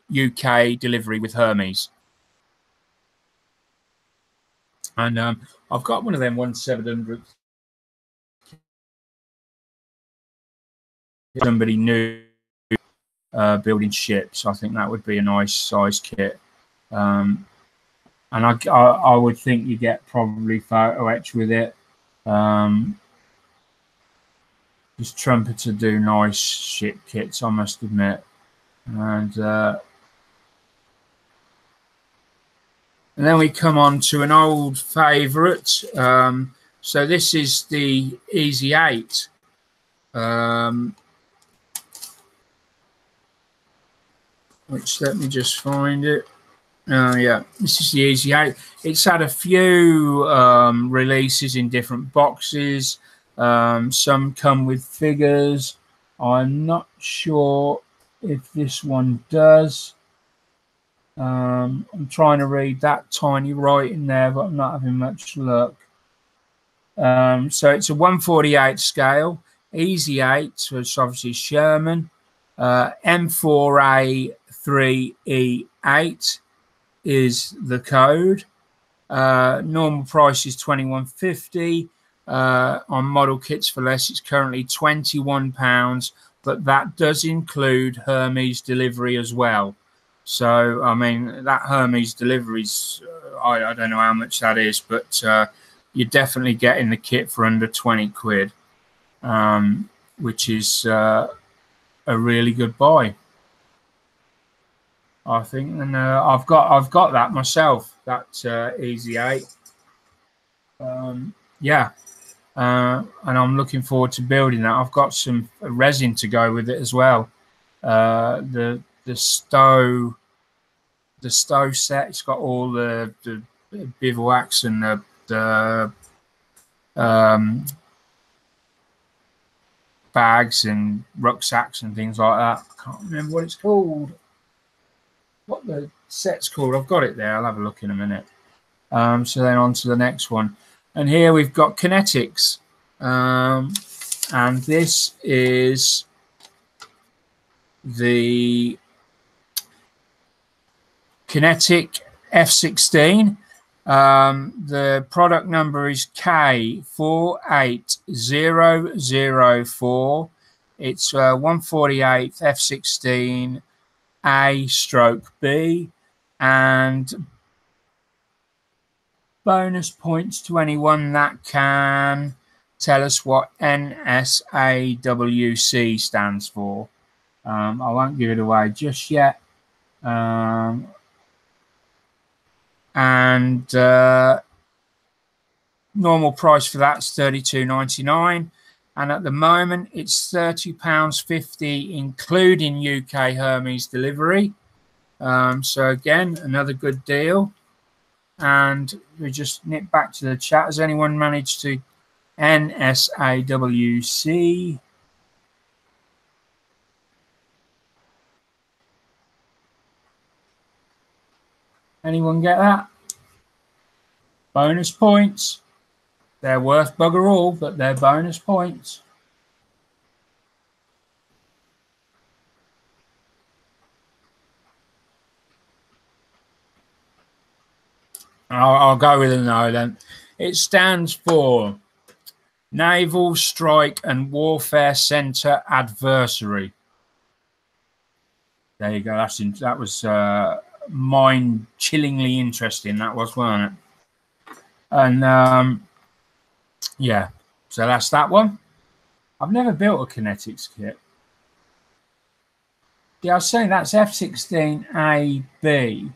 UK delivery with Hermes. And I've got one of them 1/700. Somebody new building ships. I think that would be a nice size kit. And I would think you get probably photo etch with it. This trumpeter do nice ship kits, I must admit. And And then we come on to an old favourite. So this is the Easy 8. Which, let me just find it. Yeah, this is the Easy 8. It's had a few releases in different boxes. Some come with figures. I'm not sure if this one does. I'm trying to read that tiny writing there, but I'm not having much luck. So it's a 1/48 scale, Easy 8, so it's obviously Sherman. M4A3E8 is the code. Normal price is £21.50. On model kits for less, it's currently £21, but that does include Hermes delivery as well. So, I mean, that Hermes deliveries, I don't know how much that is, but you're definitely getting the kit for under 20 quid, which is a really good buy, I think. And I've got that myself, that Easy 8. Yeah. And I'm looking forward to building that. I've got some resin to go with it as well. The Stowe set. It's got all the bivouacs and the bags and rucksacks and things like that. I can't remember what it's called. What the set's called. I've got it there. I'll have a look in a minute. So then on to the next one. And here we've got Kinetics. And this is the Kinetic F16. The product number is K48004. It's 1/48 F16 A/B, and bonus points to anyone that can tell us what NSAWC stands for. I won't give it away just yet. And normal price for that is £32.99, and at the moment it's £30.50 including UK Hermes delivery. So again, another good deal. And we just nip back to the chat. Has anyone managed to NSAWC? Anyone get that? Bonus points. They're worth bugger all, but they're bonus points. I'll go with a no then. It stands for Naval Strike and Warfare Center Adversary. There you go. That was mind-chillingly interesting. That was, wasn't it? And yeah, so that's that one. I've never built a Kinetics kit. Yeah, I was saying that's F16AB.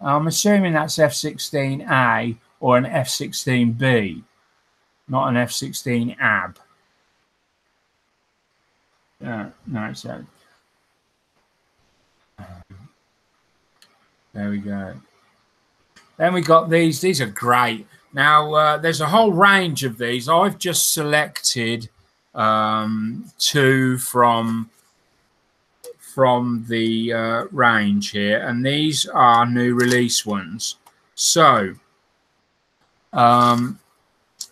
I'm assuming that's F16A or an F16B, not an F16AB. No, it's there we go. Then we got these. These are great. Now, there's a whole range of these. I've just selected two from the range here, and these are new release ones. So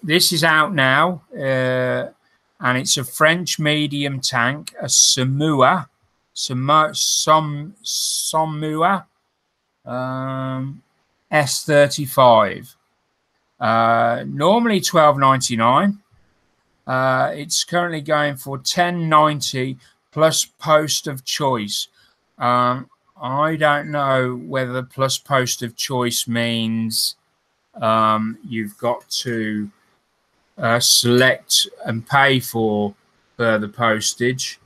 this is out now, and it's a French medium tank, a Somua S35. Normally £12.99. It's currently going for £10.90 plus post of choice. I don't know whether plus post of choice means you've got to select and pay for further postage,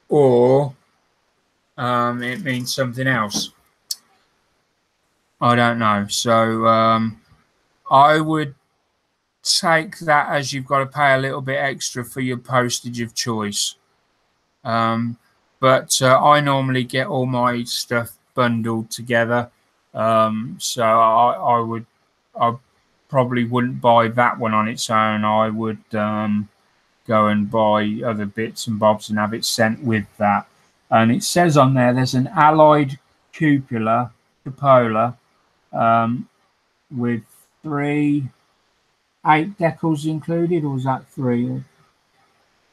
or it means something else. I don't know. So I would take that as you've got to pay a little bit extra for your postage of choice. But I normally get all my stuff bundled together. So I probably wouldn't buy that one on its own. I would go and buy other bits and bobs and have it sent with that. And it says on there there's an alloyed cupola with 8 decals included, or was that 3?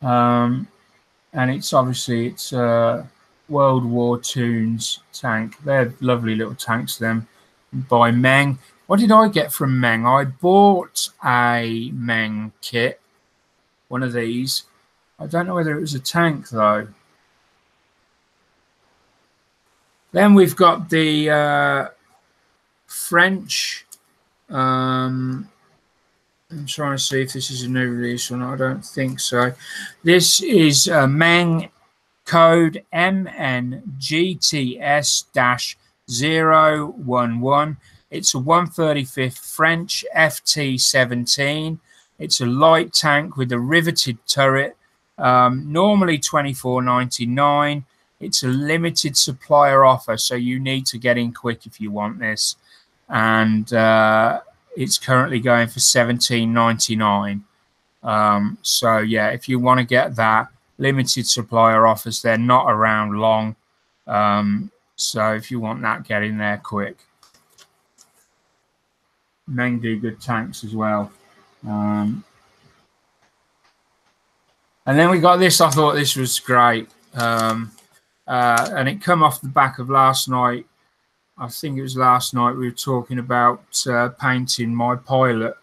And it's obviously World War II's tank. They're lovely little tanks, them, by Meng. What did I get from Meng? I bought a Meng kit, one of these. I don't know whether it was a tank though. Then we've got the French. I'm trying to see if this is a new release or not. I don't think so. This is Meng code MNGTS-011. It's a 135th French FT-17. It's a light tank with a riveted turret. Normally $24.99. It's a limited supplier offer, so you need to get in quick if you want this. And it's currently going for $17.99. So yeah, if you want to get that, limited supplier offers, they're not around long. So if you want that, get in there quick. Meng do good tanks as well. And then we got this. I thought this was great. And it come off the back of last night. I think it was last night we were talking about painting my pilot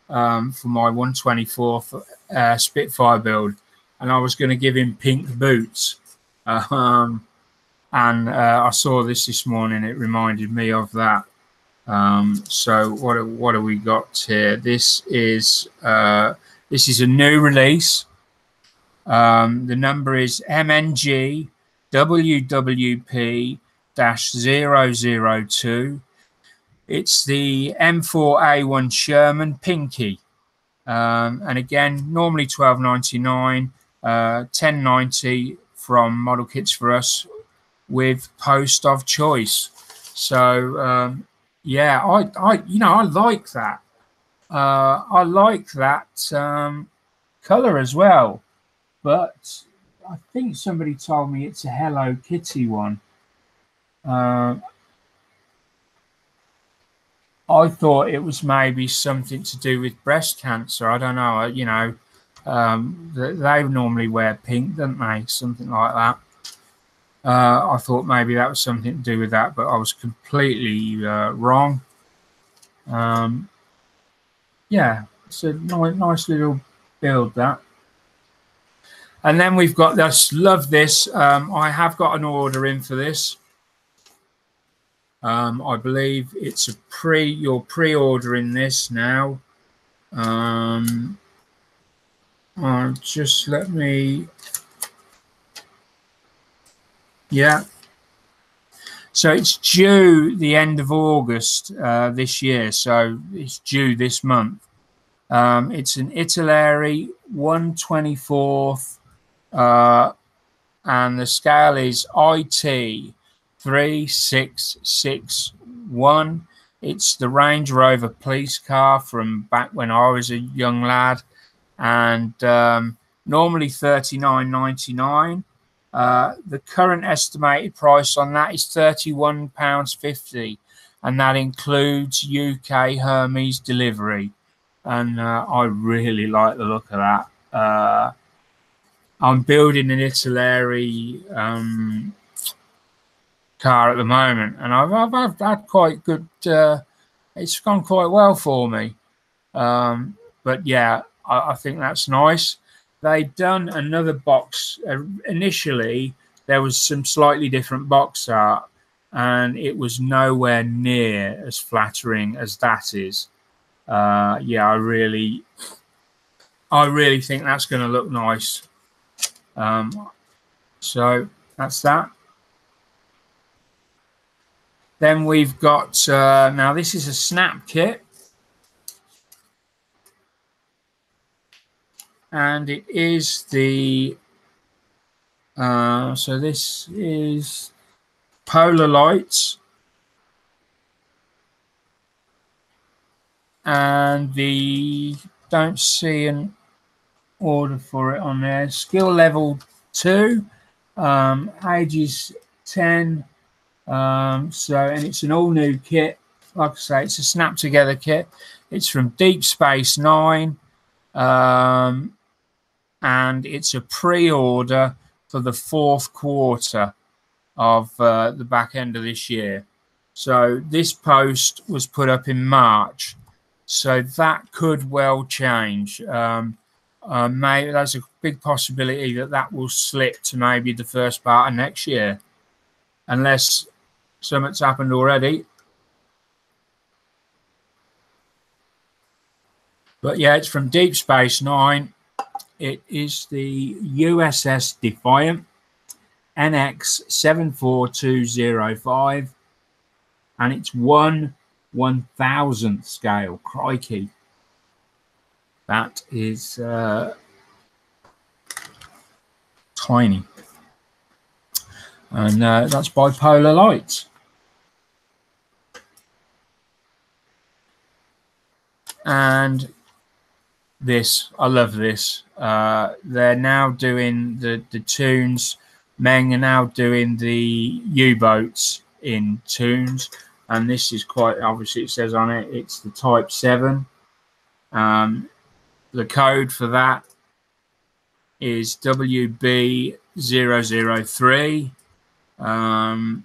for my 124th Spitfire build, and I was going to give him pink boots. And I saw this morning. It reminded me of that. So what do we got here? This is a new release. The number is MNG WWP-002. It's the M4A1 Sherman Pinky. And again, normally $12.99, $10.90 from Model Kits for Us with post of choice. So yeah, I like that. I like that color as well. But I think somebody told me it's a Hello Kitty one. I thought it was maybe something to do with breast cancer. I don't know. They normally wear pink, don't they? Something like that. I thought maybe that was something to do with that, but I was completely wrong. Yeah, it's a nice little build, that. And then we've got this. Love this. I have got an order in for this. I believe it's you're pre-ordering this now. Just let me. Yeah. So it's due the end of August this year. So it's due this month. It's an Italeri 1/24th. And the scale is IT 3661. It's the Range Rover police car from back when I was a young lad, and normally $39.99. The current estimated price on that is £31.50, and that includes UK Hermes delivery. And I really like the look of that. I'm building an Italeri car at the moment, and I've had quite good. It's gone quite well for me. But yeah, I think that's nice. They've done another box. Initially, there was some slightly different box art, and it was nowhere near as flattering as that is. Yeah, I really think that's going to look nice. So that's that. Then we've got, now this is a snap kit. And it is the, so this is polar lights. And the, don't see an order for it on there. Skill level 2, ages 10. So, and it's an all new kit. Like I say, it's a snap together kit. It's from Deep Space Nine. And it's a pre-order for the 4th quarter of the back end of this year. So this post was put up in March. So that could well change. Maybe there's a big possibility that that will slip to maybe the first part of next year, unless something's happened already. But yeah, it's from Deep Space Nine. It is the USS Defiant NX 74205, and it's 1/1000th scale. Crikey. That is tiny. And that's by Polar Lights. And this, I love this. They're now doing the tunes. Meng are now doing the U-boats in tunes. And this is quite, obviously it says on it, it's the Type 7. The code for that is WB003. And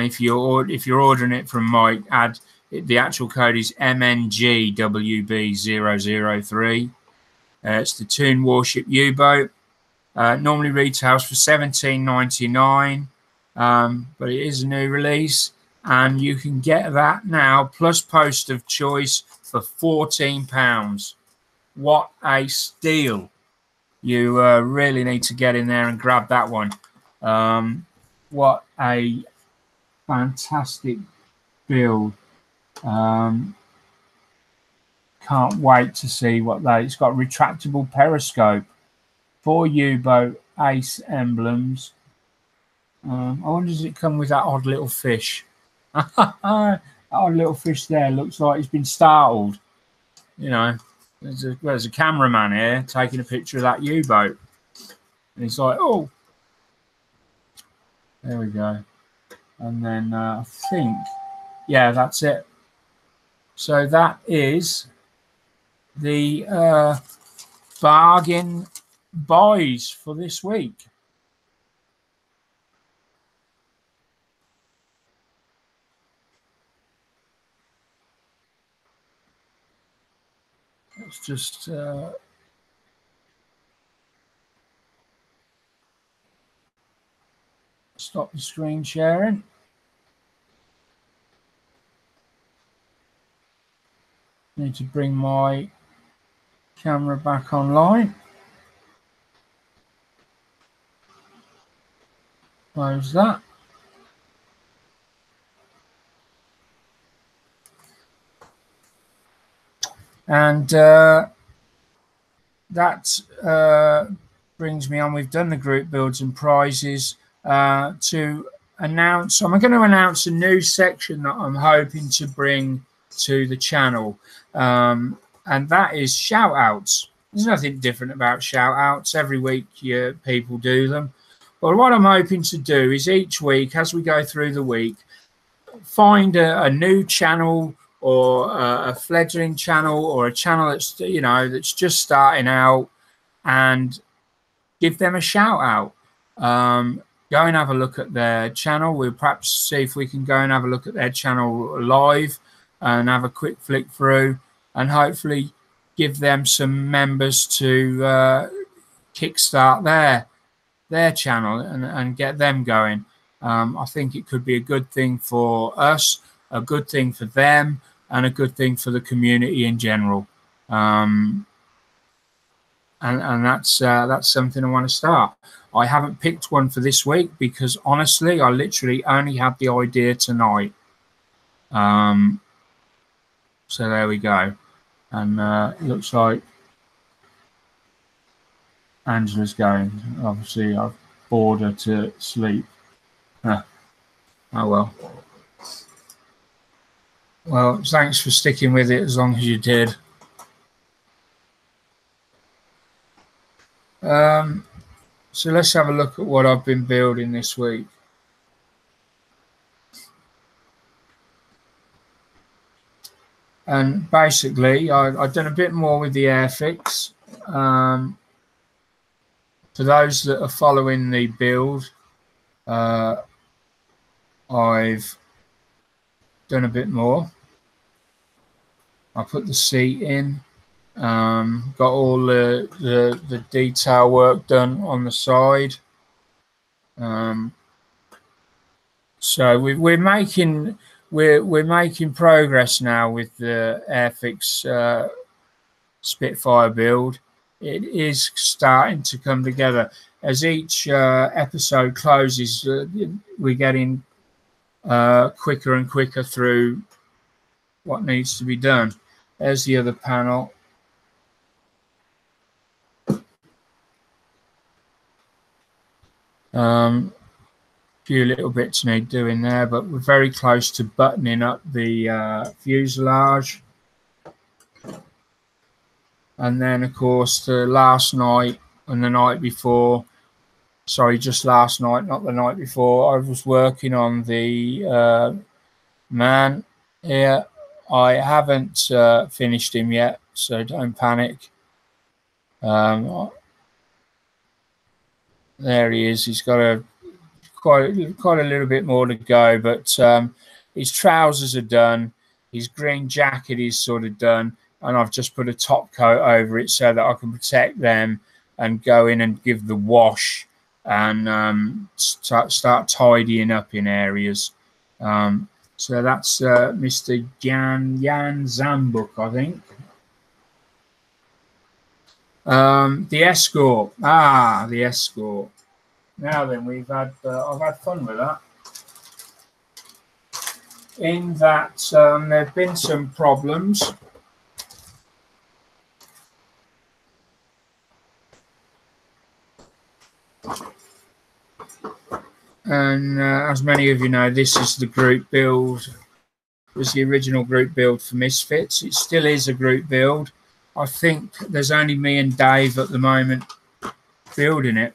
if you're ordering it from Mike, the actual code is MNGWB003. It's the Toon Warship U-boat. Normally retails for $17.99, but it is a new release, and you can get that now plus post of choice for £14. What a steal! You really need to get in there and grab that one. What a fantastic build. Can't wait to see what that. It's got retractable periscope, 4 U-boat ace emblems. I wonder, does it come with that odd little fish? That odd little fish there looks like he's been startled. You know, there's a cameraman here taking a picture of that U-boat, and he's like, oh, there we go. And then I think, yeah, that's it. So that is the bargain buys for this week. Let's just stop the screen sharing. Need to bring my camera back online. Close that. And that brings me on. We've done the group builds and prizes to announce. I'm going to announce a new section that I'm hoping to bring to the channel. And that is shout outs. There's nothing different about shout outs. Every week people do them. But what I'm hoping to do is each week, as we go through the week, find a new channel or a fledgling channel or a channel that's, you know, that's just starting out, and give them a shout out. Go and have a look at their channel. We'll perhaps see if we can go and have a look at their channel live and have a quick flick through, and hopefully give them some members to kickstart their channel and get them going. I think it could be a good thing for us, a good thing for them, and a good thing for the community in general. And and that's something I want to start. I haven't picked one for this week because honestly, I literally only had the idea tonight. So there we go, and it looks like Angela's going. Obviously, I've bored her to sleep. Huh. Oh well. Well, thanks for sticking with it as long as you did. So let's have a look at what I've been building this week. And basically, I've done a bit more with the Airfix. For those that are following the build, I've done a bit more. I put the seat in, got all the detail work done on the side. So we're making progress now with the Airfix Spitfire build. It is starting to come together as each episode closes. We're getting quicker and quicker through what needs to be done. There's the other panel. Few little bits need doing there, but we're very close to buttoning up the fuselage. And then, of course, last night and the night before, sorry, just last night, not the night before, I was working on the man here. I haven't finished him yet, so don't panic. There he is. He's got quite a little bit more to go, but his trousers are done. His green jacket is sort of done, and I've just put a top coat over it so that I can protect them and go in and give the wash and start tidying up in areas. So that's Mr. Jan Zambuk, I think. The Escort. The Escort. Now then, I've had fun with that. In that there have been some problems. And as many of you know, this is the group build. It was the original group build for Misfits. It still is a group build. I think there's only me and Dave at the moment building it.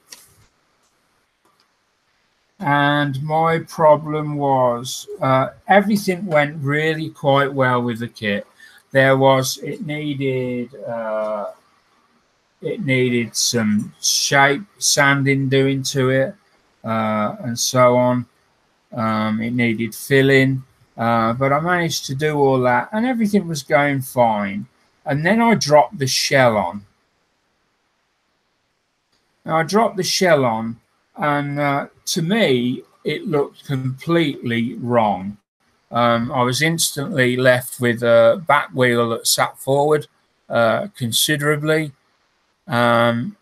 And my problem was everything went really quite well with the kit. It needed some shape sanding doing to it, and so on. It needed filling, but I managed to do all that, and everything was going fine. And then I dropped the shell on. Now I dropped the shell on, and to me, it looked completely wrong. I was instantly left with a back wheel that sat forward considerably, and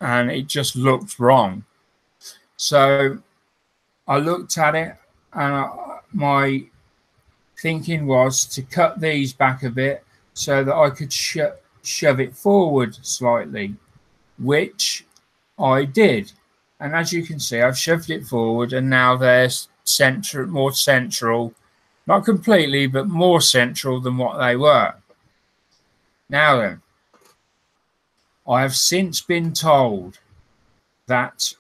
it just looked wrong. So I looked at it, and my thinking was to cut these back a bit so that I could shove it forward slightly, which I did. And as you can see, I've shoved it forward, and now they're more central, not completely, but more central than what they were. Now then, I have since been told that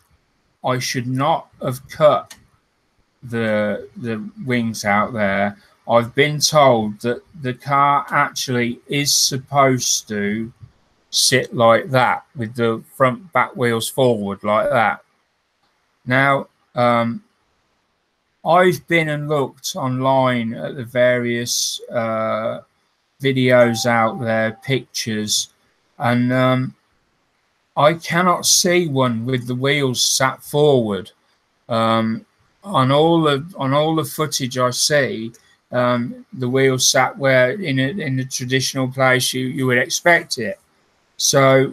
I should not have cut the wings out there. I've been told that the car actually is supposed to sit like that, with the front back wheels forward like that. Now, I've been and looked online at the various videos out there, pictures, and I cannot see one with the wheels sat forward. On all the footage I see, the wheels sat where in the traditional place you would expect it. So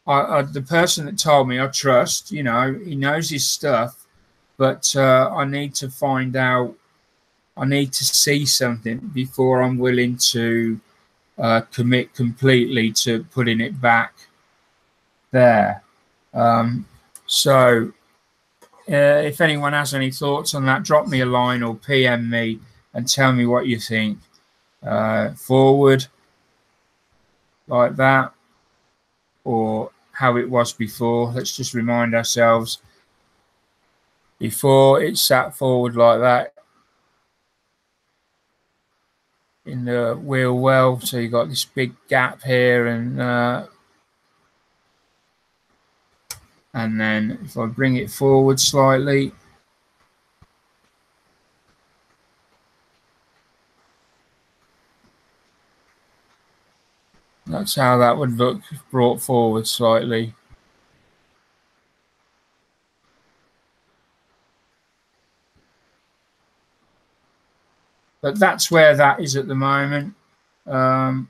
the person that told me I trust, you know, he knows his stuff, but I need to find out. I need to see something before I'm willing to commit completely to putting it back there. So if anyone has any thoughts on that, drop me a line or PM me and tell me what you think. Forward like that, or how it was before. Let's just remind ourselves. Before it sat forward like that in the wheel well, so you got this big gap here, and then if I bring it forward slightly, that's how that would look brought forward slightly. But that's where that is at the moment. And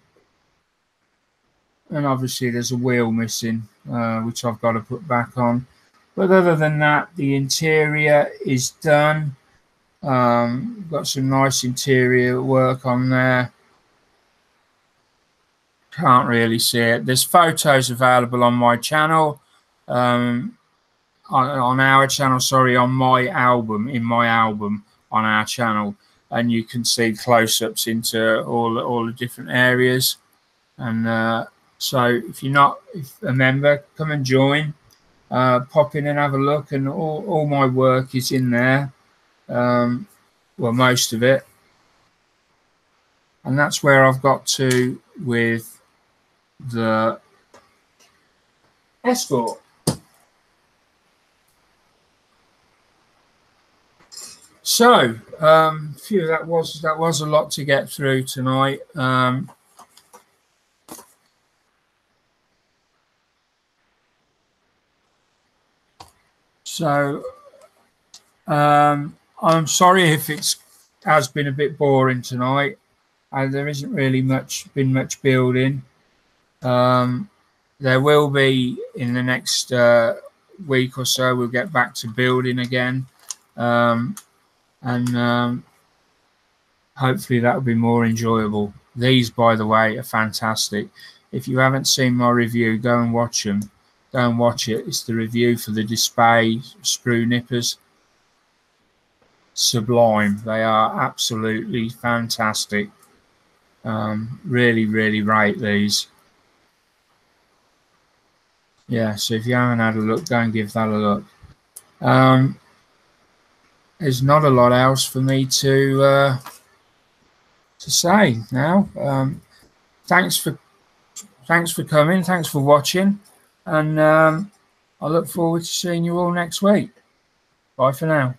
obviously there's a wheel missing, which I've got to put back on. But other than that, the interior is done. Got some nice interior work on there. Can't really see it. There's photos available on my channel. On our channel, sorry, on my album, in my album on our channel. And you can see close-ups into all the different areas. And so if you're not a member, come and join. Pop in and have a look, and all my work is in there. Well, most of it. And that's where I've got to with the Escort. So, phew, that was a lot to get through tonight. I'm sorry if it has been a bit boring tonight. There isn't really been much building. There will be in the next week or so. We'll get back to building again. And hopefully that will be more enjoyable. These, by the way, are fantastic. If you haven't seen my review, go and watch them. Go and watch it. It's the review for the Display Sprue nippers. Sublime. They are absolutely fantastic. Really, really rate these. Yeah, so if you haven't had a look, go and give that a look. There's not a lot else for me to say now. Thanks for coming. Thanks for watching, and I look forward to seeing you all next week. Bye for now.